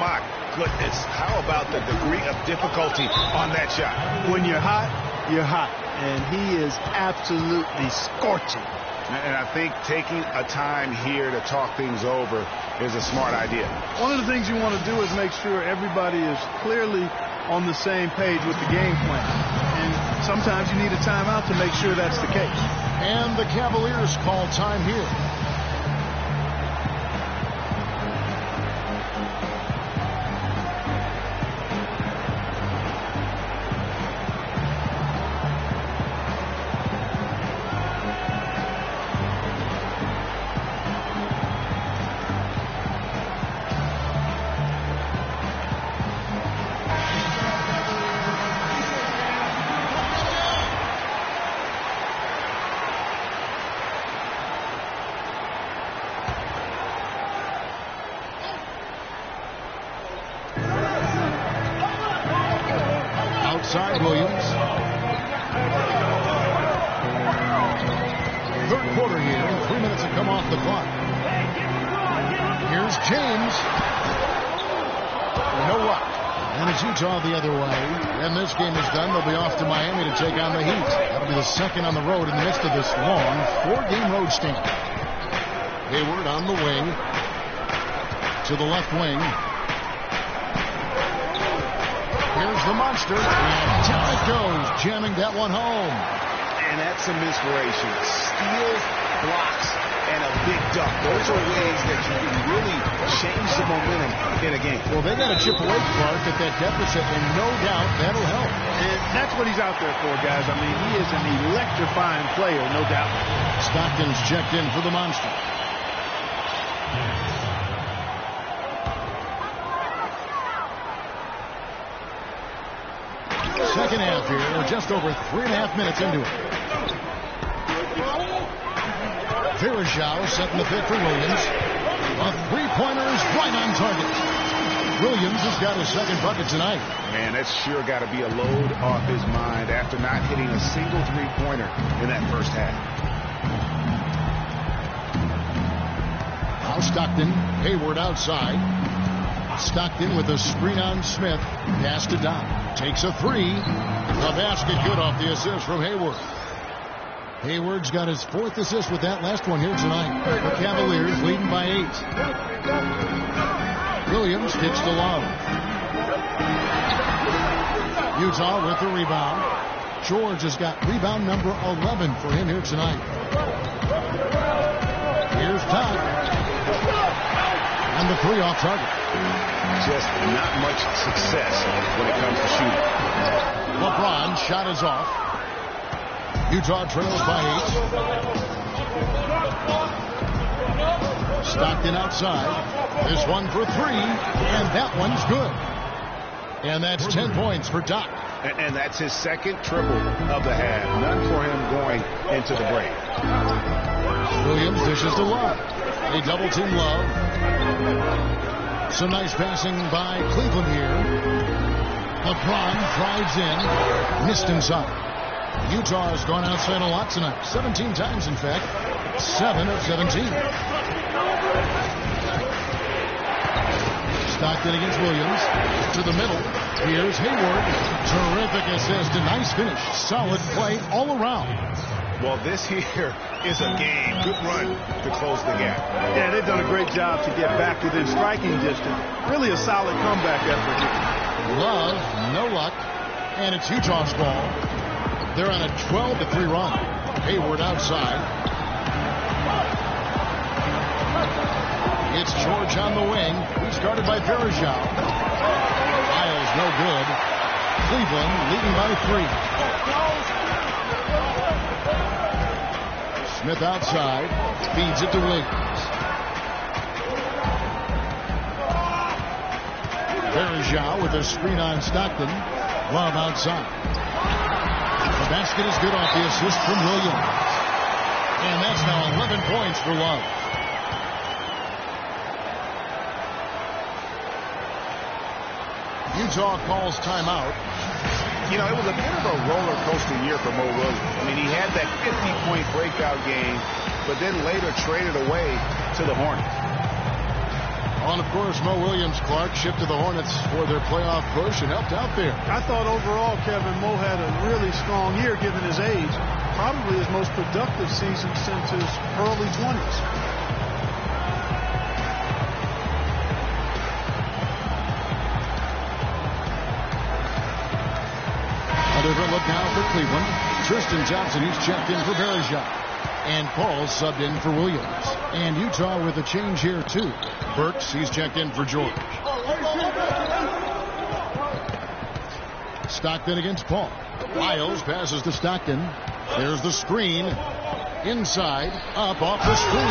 My goodness, how about the degree of difficulty on that shot? When you're hot, you're hot. And he is absolutely scorching. And I think taking a time here to talk things over is a smart idea. One of the things you want to do is make sure everybody is clearly on the same page with the game plan. And sometimes you need a timeout to make sure that's the case. And the Cavaliers call time here. Outside Williams. Third quarter here. 3 minutes have come off the clock. Here's James. No luck. And it's Utah the other way. And this game is done. They'll be off to Miami to take on the Heat. That'll be the second on the road in the midst of this long 4-game road stint. Hayward on the wing. To the left wing. Here's the monster. And down it goes. Jamming that one home. And that's some inspiration. Steals, blocks, and a big dunk. Those are ways that you can really change the momentum in a game. Well, they got to chip away, Clark, at that deficit, and no doubt that'll help. And that's what he's out there for, guys. I mean, he is an electrifying player, no doubt. Stockton's checked in for the monster. Second half here. We're just over 3.5 minutes into it. Verajao setting the pick for Williams. A three-pointer is right on target. Williams has got his second bucket tonight. Man, that's sure got to be a load off his mind after not hitting a single three-pointer in that first half. Now Stockton, Hayward outside. Stockton with a screen on Smith. Pass to Doc. Takes a three. The basket good off the assist from Hayward. Hayward's got his fourth assist with that last one here tonight. The Cavaliers leading by 8. Williams kicks to Love. Utah with the rebound. George has got rebound number 11 for him here tonight. Here's Doc. And the three off target. Just not much success when it comes to shooting. LeBron shot is off. Utah trails by 8. Stockton outside. This one for 3. And that one's good. And that's 10 points for Doc. And that's his second triple of the half. None for him going into the break. Williams dishes to Love. They double team Love. Some nice passing by Cleveland here. LeBron drives in. Missed inside. Utah has gone outside a lot tonight. 17 times, in fact. 7 of 17. Stockton against Williams. To the middle. Here's Hayward. Terrific assist. A nice finish. Solid play all around. Well, this here is a game. Good run to close the gap. Yeah, they've done a great job to get back within striking distance. Really a solid comeback effort here. Love, no luck. And it's Utah's ball. They're on a 12-3 run. Hayward outside. It's George on the wing. He's guarded by Verajao. Miles, no good. Cleveland leading by 3. Smith outside. Feeds it to Williams. Verajao with a screen on Stockton. Love outside. The basket is good off the assist from Williams. And that's now 11 points for Love. Utah calls timeout. You know, it was a bit of a roller coaster year for Mo Williams. I mean, he had that 50-point breakout game, but then later traded away to the Hornets. Oh, and of course, Mo Williams-Clark shipped to the Hornets for their playoff push and helped out there. I thought overall, Kevin, Mo had a really strong year given his age. Probably his most productive season since his early 20s. A different look now for Cleveland. Tristan Johnson, he's checked in for Bergeron. And Paul subbed in for Williams. And Utah with a change here, too. Burks, he's checked in for George. Stockton against Paul. Lyles passes to Stockton. There's the screen. Inside, up off the screen.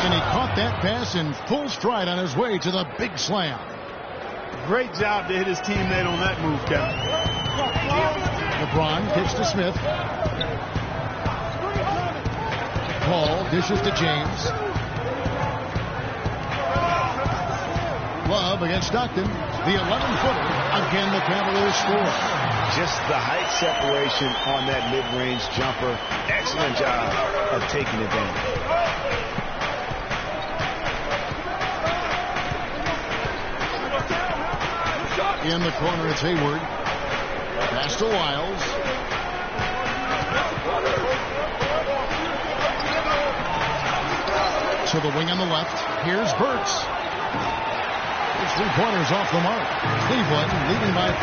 And he caught that pass in full stride on his way to the big slam. Great job to hit his teammate on that move, Kevin. LeBron kicks to Smith. Paul dishes to James. Love against Stockton. The 11-footer. Again, the Cavaliers score. Just the height separation on that mid-range jumper. Excellent job of taking advantage. In the corner, it's Hayward. Pass to Lyles. To the wing on the left. Here's Burks. His three-pointers off the mark. Cleveland leading by 5.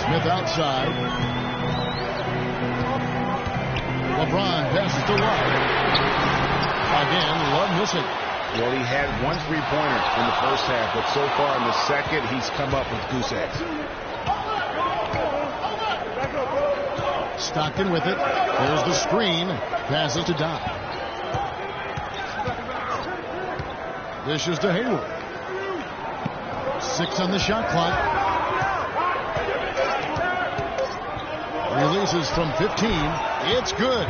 Smith outside. LeBron passes to Love. Again, Love missing. Well, he had one three-pointer in the first half, but so far in the second, he's come up with goose eggs. Stockton with it. There's the screen. Passes to Dodd. Dishes to Hayward. 6 on the shot clock. Releases from 15. It's good.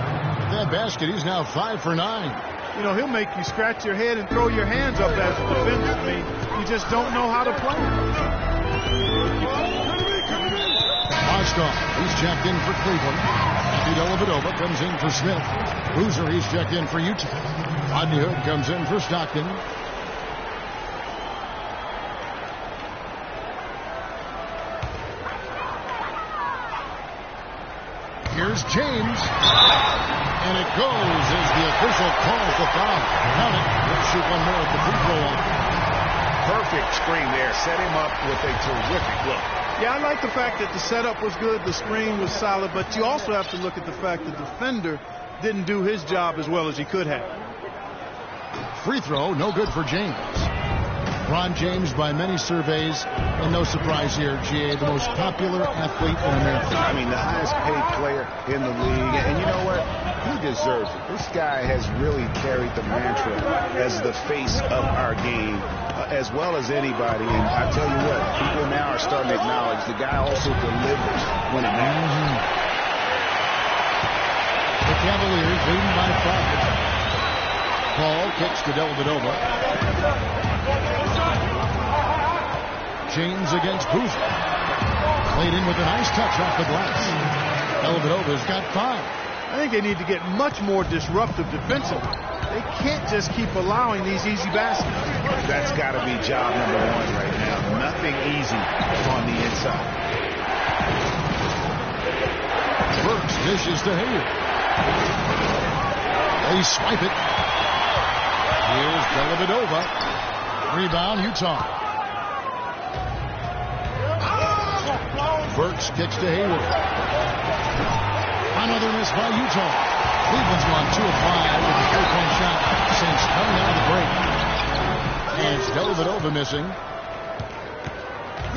That basket, he's now 5 for 9. You know, he'll make you scratch your head and throw your hands up as a defender. I mean, you just don't know how to play. Mozgov, he's checked in for Cleveland. Dellavedova comes in for Smith. Boozer, he's checked in for Utah. Rodney Hood comes in for Stockton. Here's James. And it goes as the official calls the foul. Count it. Let's shoot one more at the free throw line. Perfect screen there. Set him up with a terrific look. Yeah, I like the fact that the setup was good, the screen was solid, but you also have to look at the fact the defender didn't do his job as well as he could have. Free throw, no good for James. Ron James, by many surveys, and no surprise here, GA, the most popular athlete in America. I mean, the highest paid player in the league. And you know what? He deserves it. This guy has really carried the mantra as the face of our game, as well as anybody. And I tell you what, people now are starting to acknowledge the guy also delivers when it matters. The Cavaliers leading by 5. Paul kicks to Dellavedova. James against Boozer. Played in with a nice touch off the glass. Dellavedova's got 5. I think they need to get much more disruptive defensively. They can't just keep allowing these easy baskets. That's got to be job number 1 right now. Nothing easy on the inside. Burks dishes to Hayward. They swipe it. Here's Dellavedova. Rebound, Utah. Burks kicks to Hayward. Another miss by Utah. Cleveland's won 2 of 5 with a 3-point shot since coming out of the break. And it's Dellavedova missing.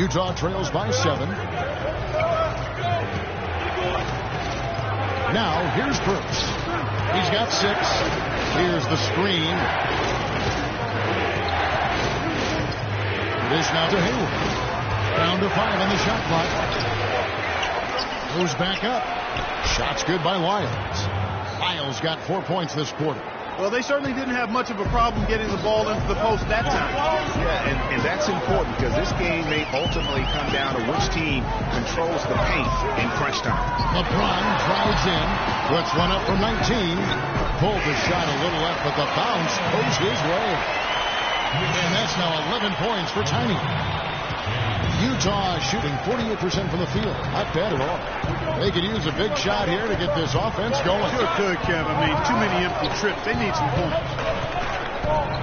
Utah trails by 7. Now, here's Burks. He's got 6. Here's the screen. This now to Hayward. Down to 5 on the shot clock. Goes back up. Shot's good by Lyles. Lyles got 4 points this quarter. Well, they certainly didn't have much of a problem getting the ball into the post that time. Yeah, and that's important because this game may ultimately come down to which team controls the paint in crunch time. LeBron drives in, puts one up from 19, pulled the shot a little left, but the bounce goes his way. And that's now 11 points for Tiny. Utah shooting 48% from the field. Not bad at all. They could use a big shot here to get this offense going. Sure could, Kev. I mean, too many empty trips. They need some points.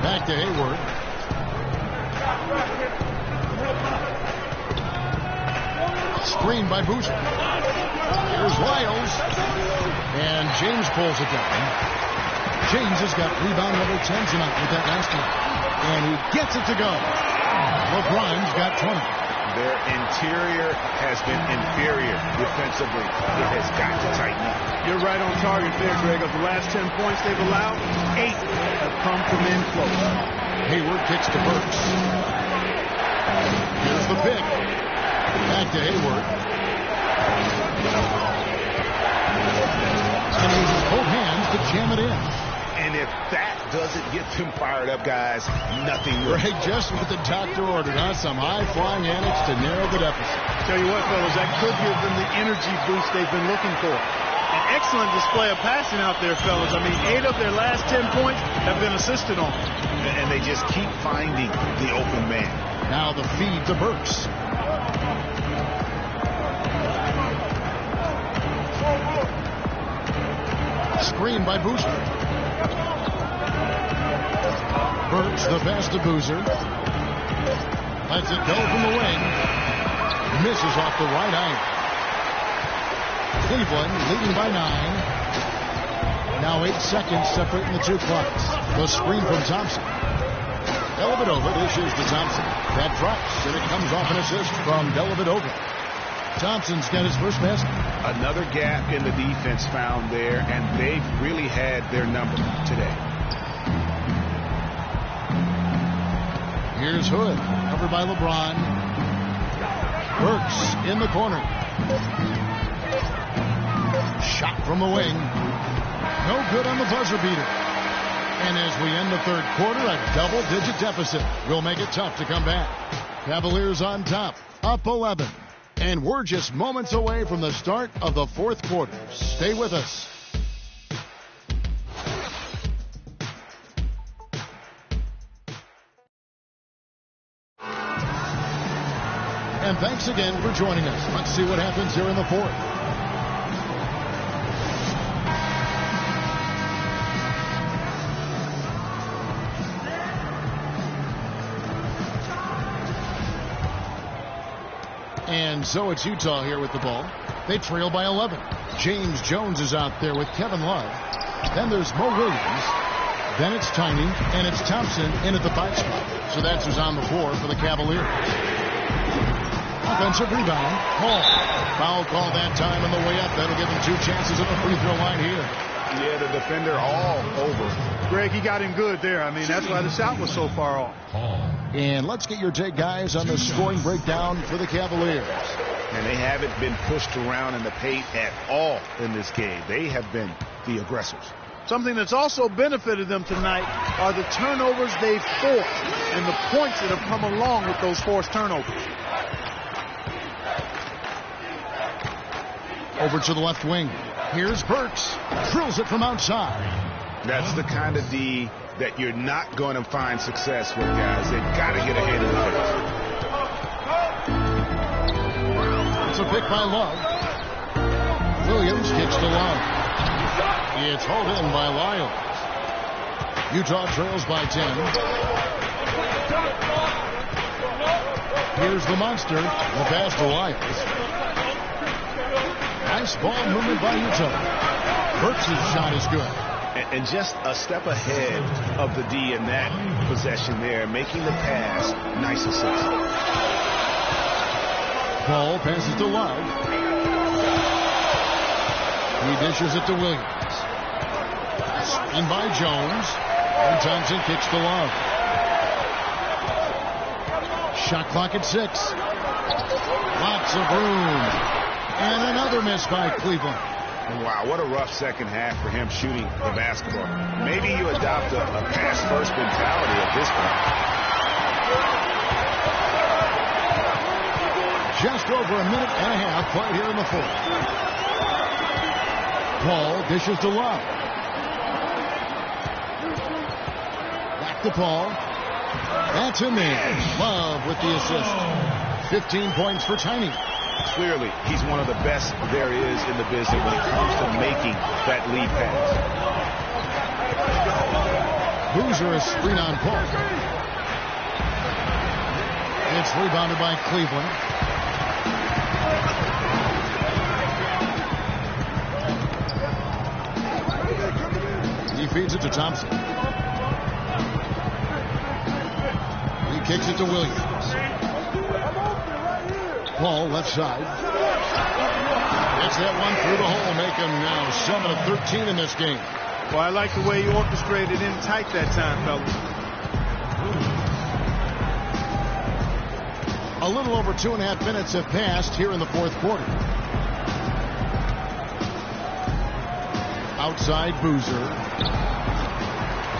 Back to Hayward. Screen by Boozer. Here's Lyles. And James pulls it down. James has got rebound number 10 tonight with that last one. And he gets it to go. LeBron's got 20. Their interior has been inferior defensively. It has got to tighten up. You're right on target there, Greg. Of the last 10 points they've allowed, 8 have come from in close. Hayward kicks to Burks. Here's the pick. Back to Hayward. And he uses both hands to jam it in. And if that doesn't get them fired up, guys, nothing will. Greg, just what the doctor ordered, huh? Some high-flying antics to narrow the deficit. Tell you what, fellas, that could give them the energy boost they've been looking for. An excellent display of passing out there, fellas. I mean, 8 of their last 10 points have been assisted on. And they just keep finding the open man. Now the feed to Burks. Screen by Boozer. Burks the pass to Boozer. Lets it go from the wing. Misses off the right iron. Cleveland leading by 9. Now 8 seconds separating the two clocks. The screen from Thompson. Dellavedova dishes to Thompson. That drops, and it comes off an assist from Dellavedova. Thompson's got his first basket. Another gap in the defense found there, and they've really had their number today. Here's Hood, covered by LeBron. Burks in the corner. Shot from the wing. No good on the buzzer beater. And as we end the third quarter, a double-digit deficit will make it tough to come back. Cavaliers on top, up 11. And we're just moments away from the start of the fourth quarter. Stay with us. And thanks again for joining us. Let's see what happens here in the fourth. And so it's Utah here with the ball. They trail by 11. James Jones is out there with Kevin Love. Then there's Mo Williams. Then it's Tiny, and it's Thompson in at the 5 spot. So that's who's on the floor for the Cavaliers. Offensive rebound. Hall. Foul call that time on the way up. That'll give him 2 chances at the free throw line here. Yeah, the defender all over. Greg, he got him good there. I mean, that's why the shot was so far off. And let's get your take, guys, on the scoring breakdown for the Cavaliers. And they haven't been pushed around in the paint at all in this game. They have been the aggressors. Something that's also benefited them tonight are the turnovers they've forced and the points that have come along with those forced turnovers. Over to the left wing. Here's Burks. Drills it from outside. That's the kind of D that you're not going to find success with, guys. They've got to get ahead of the It's a pick by Love. Williams kicks to Love. It's hauled in by Lyles. Utah trails by 10. Here's the monster. The pass to Lyles. Nice ball movement by Utah. Burks' shot is good. And just a step ahead of the D in that possession there, making the pass. Nice assist. Ball passes to Love. He dishes it to Williams. Screen by Jones. And Thompson kicks to Love. Shot clock at 6. Lots of room. And another miss by Cleveland. Wow, what a rough second half for him shooting the basketball. Maybe you adopt a pass-first mentality at this point. Just over a minute and a half played here in the fourth. Paul dishes to Love. Back to Paul. That's in there. Love with the assist. 15 points for Tiny. Clearly, he's one of the best there is in the business when it comes to making that lead pass. Boozer is screen on Paul. It's rebounded by Cleveland. He feeds it to Thompson. He kicks it to Williams. Paul left side. Gets that one through the hole, make him now 7 of 13 in this game. Well, I like the way he orchestrated in tight that time, fellas. A little over 2.5 minutes have passed here in the fourth quarter. Outside Boozer.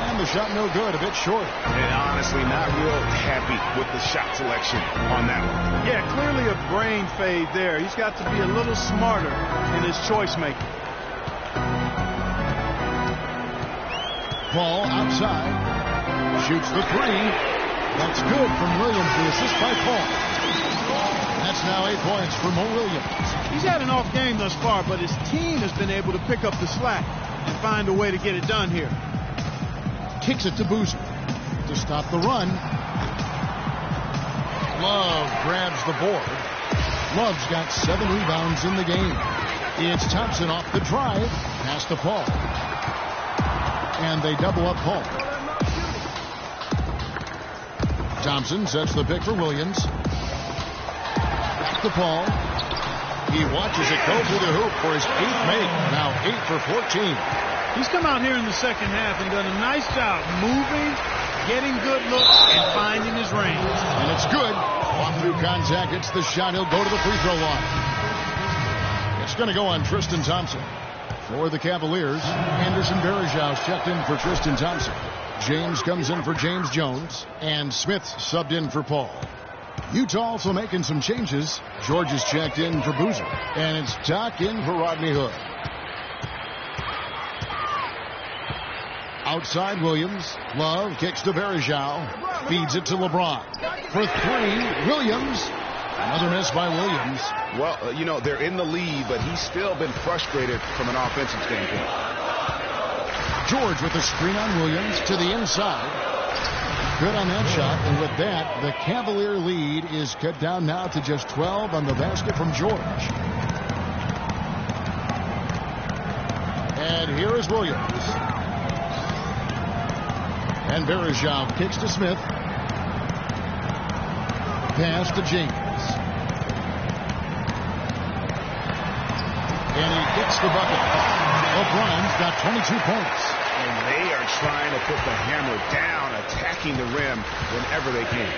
And the shot no good, a bit short. And honestly, not real happy with the shot selection on that one. Yeah, clearly a brain fade there. He's got to be a little smarter in his choice making. Paul outside. Shoots the three. That's good from Williams. The assist by Paul. That's now 8 points for Mo Williams. He's had an off game thus far, but his team has been able to pick up the slack and find a way to get it done here. Kicks it to Boozer to stop the run. Love grabs the board. Love's got 7 rebounds in the game. It's Thompson off the drive. Pass to Paul. And they double up Paul. Thompson sets the pick for Williams. Back to Paul. He watches it go through the hoop for his 8th make. Now 8 for 14. He's come out here in the second half and done a nice job moving, getting good looks, and finding his range. And it's good. Off through contact, it's the shot. He'll go to the free throw line. It's going to go on Tristan Thompson. For the Cavaliers, Anderson Varejao checked in for Tristan Thompson. James comes in for James Jones. And Smith subbed in for Paul. Utah also making some changes. George is checked in for Boozer. And it's Doc in for Rodney Hood. Outside Williams. Love kicks to Varejao. Feeds it to LeBron. For 3, Williams. Another miss by Williams. Well, you know, they're in the lead, but he's still been frustrated from an offensive standpoint. George with the screen on Williams to the inside. Good on that shot. And with that, the Cavalier lead is cut down now to just 12 on the basket from George. And here is Williams. And Varejao kicks to Smith. Pass to James. And he gets the bucket. LeBron's got 22 points. And they are trying to put the hammer down, attacking the rim whenever they can.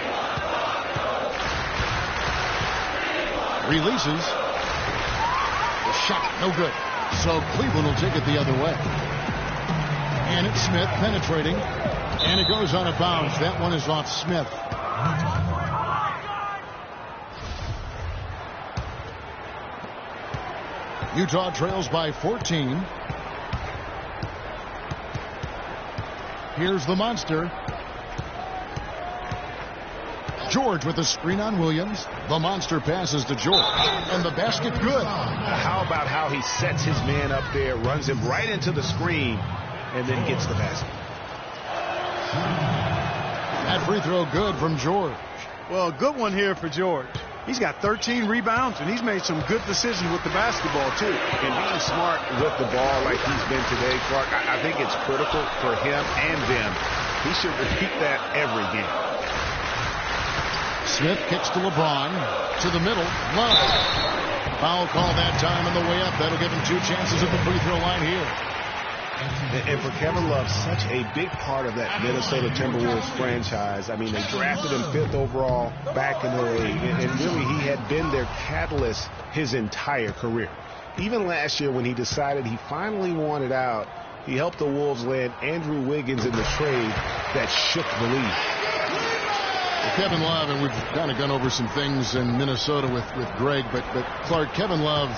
Releases. The shot, no good. So Cleveland will take it the other way. And it's Smith penetrating. And it goes out of bounds. That one is off Smith. Utah trails by 14. Here's the monster. George with the screen on Williams. The monster passes to George. And the basket good. How about how he sets his man up there, runs him right into the screen, and then gets the basket. That free throw good from George. Well, a good one here for George. He's got 13 rebounds, and he's made some good decisions with the basketball, too. And being smart with the ball like he's been today, Clark, I think it's critical for him and them. He should repeat that every game. Smith kicks to LeBron. To the middle. Love. Foul call that time on the way up. That'll give him 2 chances at the free throw line here. And for Kevin Love, such a big part of that Minnesota Timberwolves franchise. I mean, they drafted him 5th overall back in the league. And really, he had been their catalyst his entire career. Even last year when he decided he finally wanted out, he helped the Wolves land Andrew Wiggins in the trade that shook the league. Well, Kevin Love, and we've kind of gone over some things in Minnesota with Greg, but Clark, Kevin Love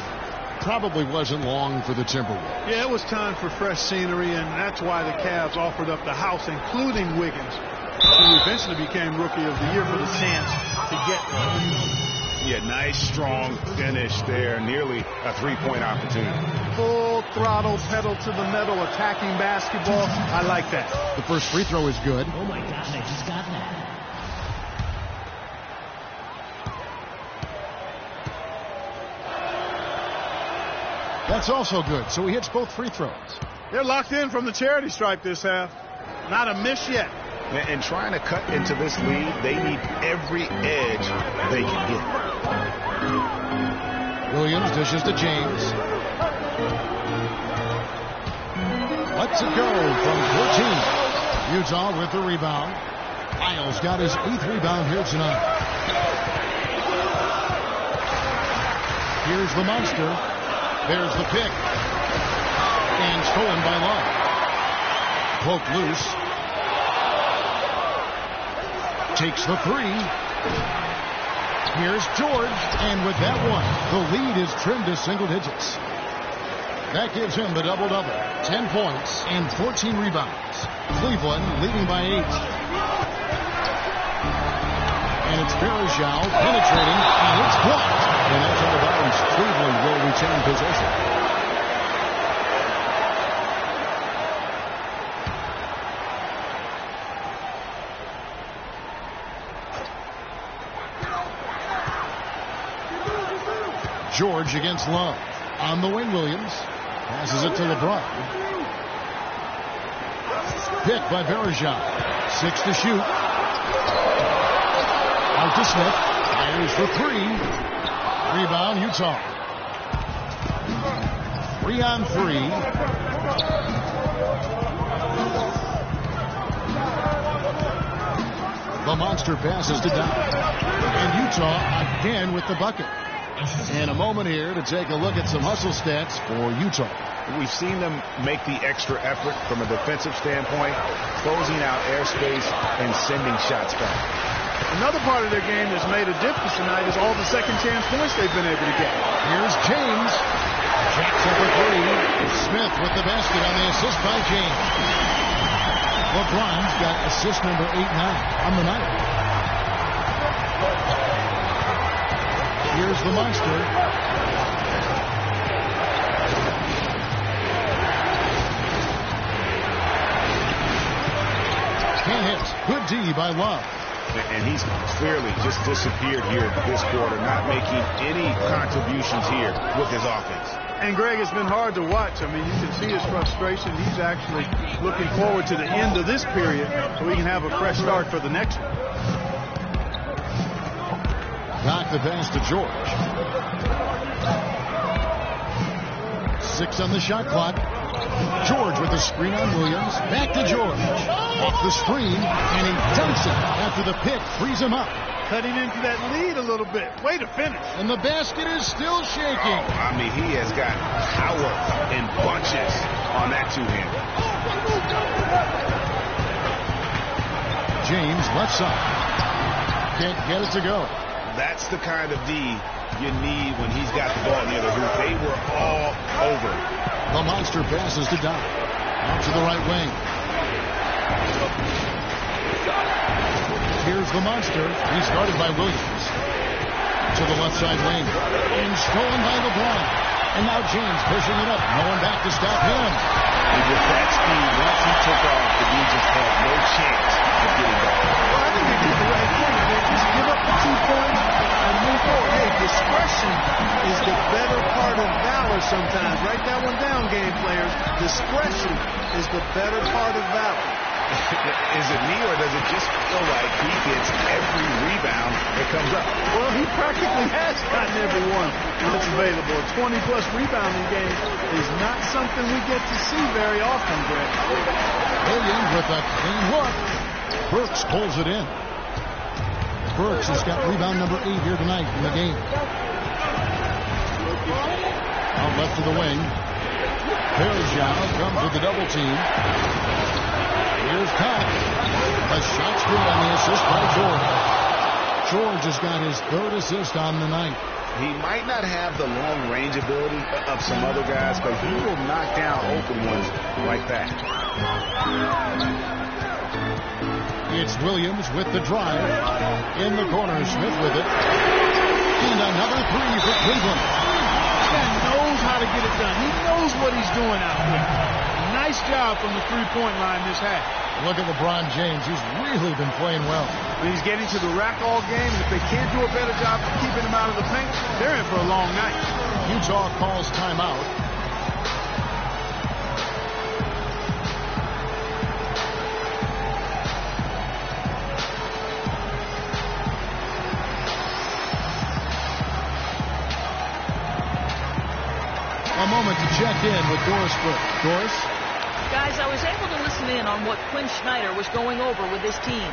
probably wasn't long for the Timberwolves. Yeah, it was time for fresh scenery, and that's why the Cavs offered up the house, including Wiggins, who eventually became Rookie of the Year, for the chance to get Yeah, nice, strong finish there. Nearly a three-point opportunity. full throttle, pedal to the metal, attacking basketball. I like that. The first free throw is good. Oh my God, I just got that. That's also good. So he hits both free throws. They're locked in from the charity stripe this half. Not a miss yet. And trying to cut into this lead, they need every edge they can get. Williams dishes to James. Lets it go from 14. Utah with the rebound. Isles got his 8th rebound here tonight. Here's the monster. There's the pick. And stolen by Love. Poke loose. Takes the three. Here's George. And with that one, the lead is trimmed to single digits. That gives him the double-double. 10 points and 14 rebounds. Cleveland leading by 8. And it's Bergeau penetrating, and it's blocked. And that's out of bounds. Cleveland will retain possession. George against Love. On the wing, Williams. Passes it to LeBron. Pick by Bergeau. 6 to shoot. Out to Smith. Fires for 3. Rebound, Utah. 3 on 3. The monster passes to Down. And Utah again with the bucket. And a moment here to take a look at some hustle stats for Utah. We've seen them make the extra effort from a defensive standpoint, closing out airspace and sending shots back. Another part of their game that's made a difference tonight is all the second chance points they've been able to get. Here's James. Jacks up for 3. Smith with the basket on the assist by James. LeBron's got assist number 8 now on the night. Here's the monster. 10 hits. Good D by Love. And he's clearly just disappeared here this quarter, not making any contributions here with his offense. And Greg, it's been hard to watch. I mean, you can see his frustration. He's actually looking forward to the end of this period so we can have a fresh start for the next one. Back the pass to George. 6 on the shot clock. George with the screen on Williams. Back to George. Off the screen, and he dunks it after the pick frees him up. Cutting into that lead a little bit. Way to finish. And the basket is still shaking. I mean, he has got power in bunches on that two-hander. James left side. Can't get it to go. That's the kind of D you need when he's got the ball near the hoop. They were all over. The monster passes to Down. Out to the right wing. Here's the monster. He's guarded by Williams. To the left side wing. And stolen by LeBron. And now James pushing it up. No one back to stop him. And with that speed, once he took off, the D just had no chance of getting back. Well, I think they did the right thing. They just give up the 2 points and move forward. Hey, discretion is the better part of valor sometimes. Write that one down, game players. Discretion is the better part of valor. Is it me, or does it just feel like he gets every rebound that comes up? Well, he practically has gotten every one that's available. A 20-plus rebounding game is not something we get to see very often, Greg. Williams with a clean look. Burks pulls it in. Burks has got rebound number 8 here tonight in the game. Out left to the wing. Bergeron comes with the double team. Here's Cox. The shot's good on the assist by George. George has got his third assist on the night. He might not have the long range ability of some other guys, but he will knock down open ones like that. It's Williams with the drive. In the corner, Smith with it. And another three for Cleveland. This guy knows how to get it done. He knows what he's doing out there. Nice job from the three-point line this half. Look at LeBron James. He's really been playing well. He's getting to the rack all game. If they can't do a better job of keeping him out of the paint, they're in for a long night. Utah calls timeout. A moment to check in with Doris Burke. Doris? Guys, I was able to listen in on what Quinn Snyder was going over with his team.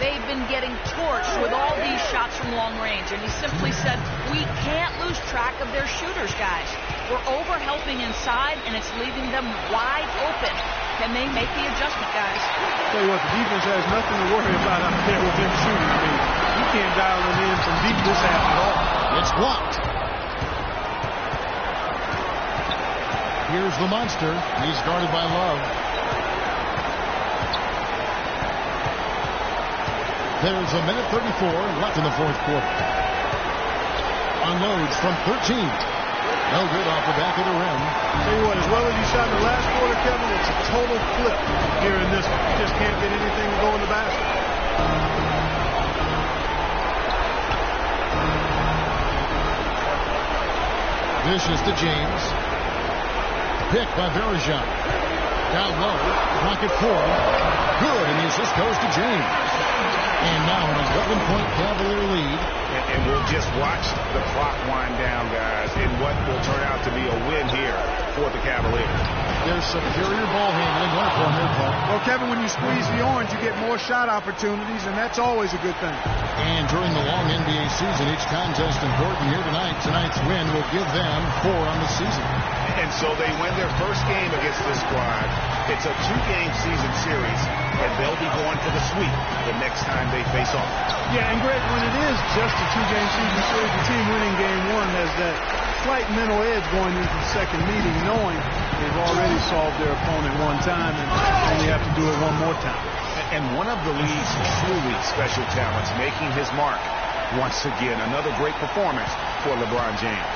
They've been getting torched with all these shots from long range, and he simply said, we can't lose track of their shooters, guys. We're over-helping inside, and it's leaving them wide open. Can they make the adjustment, guys? Tell you what, the defense has nothing to worry about out there with them shooting. I mean, you can't dial them in from deep this half at all. It's blocked. Here's the monster. He's guarded by Love. There's a minute 34 left in the fourth quarter. Unloads from 13. No good off the back of the rim. Tell you what, as well as you shot in the last quarter, Kevin, it's a total flip here in this one. You just can't get anything to go in the basket. Vicious to James. Picked by Bergeron. Down low. Pocket four. Good, and the assist goes to James. And now an 11-point Cavalier lead. And we'll just watch the clock wind down, guys, in what will turn out to be a win here for the Cavaliers. There's superior ball handling going for him, Paul. Well, Kevin, when you squeeze the orange, you get more shot opportunities, and that's always a good thing. And during the long NBA season, each contest important here tonight. Tonight's win will give them 4 on the season. And so they win their first game against this squad. It's a 2-game season series, and they'll be going for the sweep the next time they face off. Yeah, and Greg, when it is just a 2-game season series, the team winning game one has that slight mental edge going into the second meeting, knowing they've already solved their opponent one time and only have to do it one more time. And one of the league's truly special talents making his mark once again. Another great performance for LeBron James.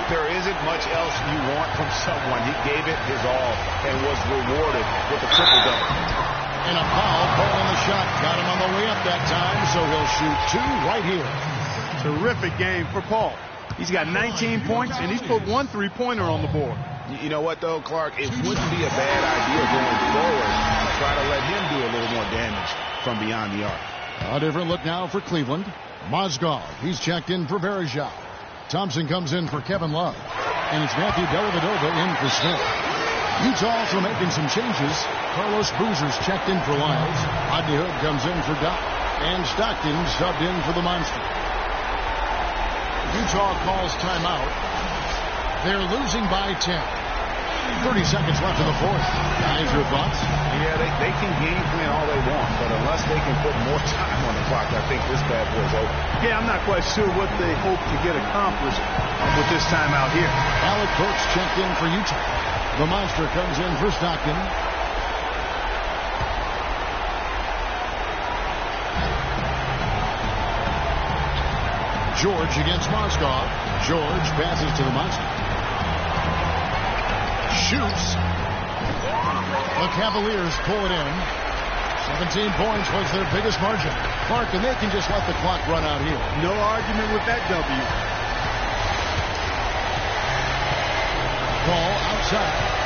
There isn't much else you want from someone. He gave it his all and was rewarded with a triple-double. And a foul calling the shot. Got him on the way up that time, so he'll shoot 2 right here. Terrific game for Paul. He's got 19 points, and he's put 1 3-pointer on the board. You know what, though, Clark? It wouldn't be a bad idea going forward to try to let him do a little more damage from beyond the arc. A different look now for Cleveland. Mozgov, he's checked in for Bergeron. Thompson comes in for Kevin Love. And it's Matthew Dellavedova in for Smith. Utah also making some changes. Carlos Boozer's checked in for Lyles. Rodney Hood comes in for Doc. And Stockton subbed in for the Monster. Utah calls timeout. They're losing by 10. 30 seconds left in the fourth. Guys, your thoughts? Yeah, they can game plan all they want, but unless they can put more time on the clock, I think this bad boy's over. Yeah, I'm not quite sure what they hope to get accomplished with this time out here. Alec Burks checked in for Utah. The Monster comes in for Stockton. George against Mozgov. George passes to the Monster. Shoots. The Cavaliers pull it in. 17 points was their biggest margin. Clark, and they can just let the clock run out here. No argument with that W. Ball outside.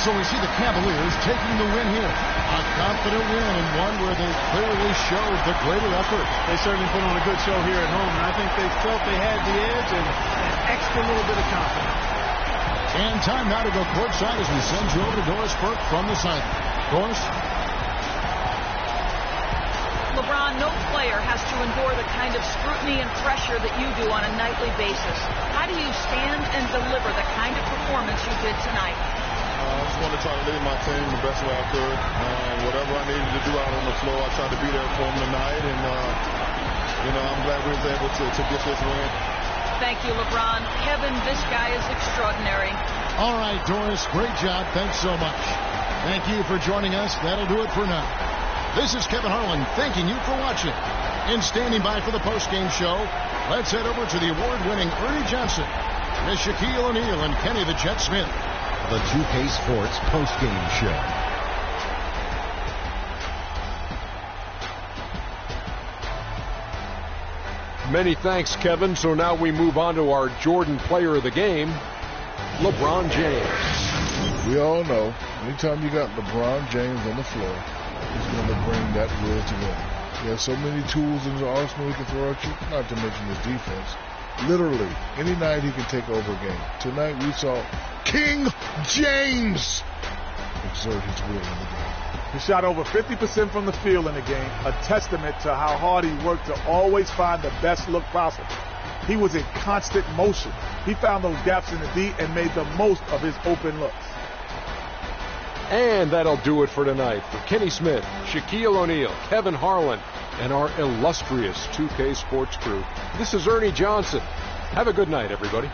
So we see the Cavaliers taking the win here. A confident win and one where they clearly showed the greater effort. They certainly put on a good show here at home, and I think they felt they had the edge and an extra little bit of confidence. And time now to go courtside as we send you over to Doris Burke from the sideline. Doris? LeBron LeBron, no player has to endure the kind of scrutiny and pressure that you do on a nightly basis. How do you stand and deliver the kind of performance you did tonight? I just want to try to lead my team the best way I could. Whatever I needed to do out on the floor, I tried to be there for them tonight. And, I'm glad we was able to get this win. Thank you, LeBron. Kevin, this guy is extraordinary. All right, Doris, great job. Thanks so much. Thank you for joining us. That'll do it for now. This is Kevin Harlan thanking you for watching. And standing by for the postgame show, let's head over to the award-winning Ernie Johnson, Miss Shaquille O'Neal, and Kenny the Jet Smith. The 2K Sports postgame show. Many thanks, Kevin. So now we move on to our Jordan Player of the Game, LeBron James. We all know, anytime you got LeBron James on the floor, he's going to bring that will to win. He has so many tools in his arsenal he can throw at you, not to mention his defense. Literally, any night he can take over a game. Tonight we saw King James exert his will in the game. He shot over 50% from the field in the game, a testament to how hard he worked to always find the best look possible. He was in constant motion. He found those gaps in the D and made the most of his open looks. And that'll do it for tonight. For Kenny Smith, Shaquille O'Neal, Kevin Harlan, and our illustrious 2K Sports crew, this is Ernie Johnson. Have a good night, everybody.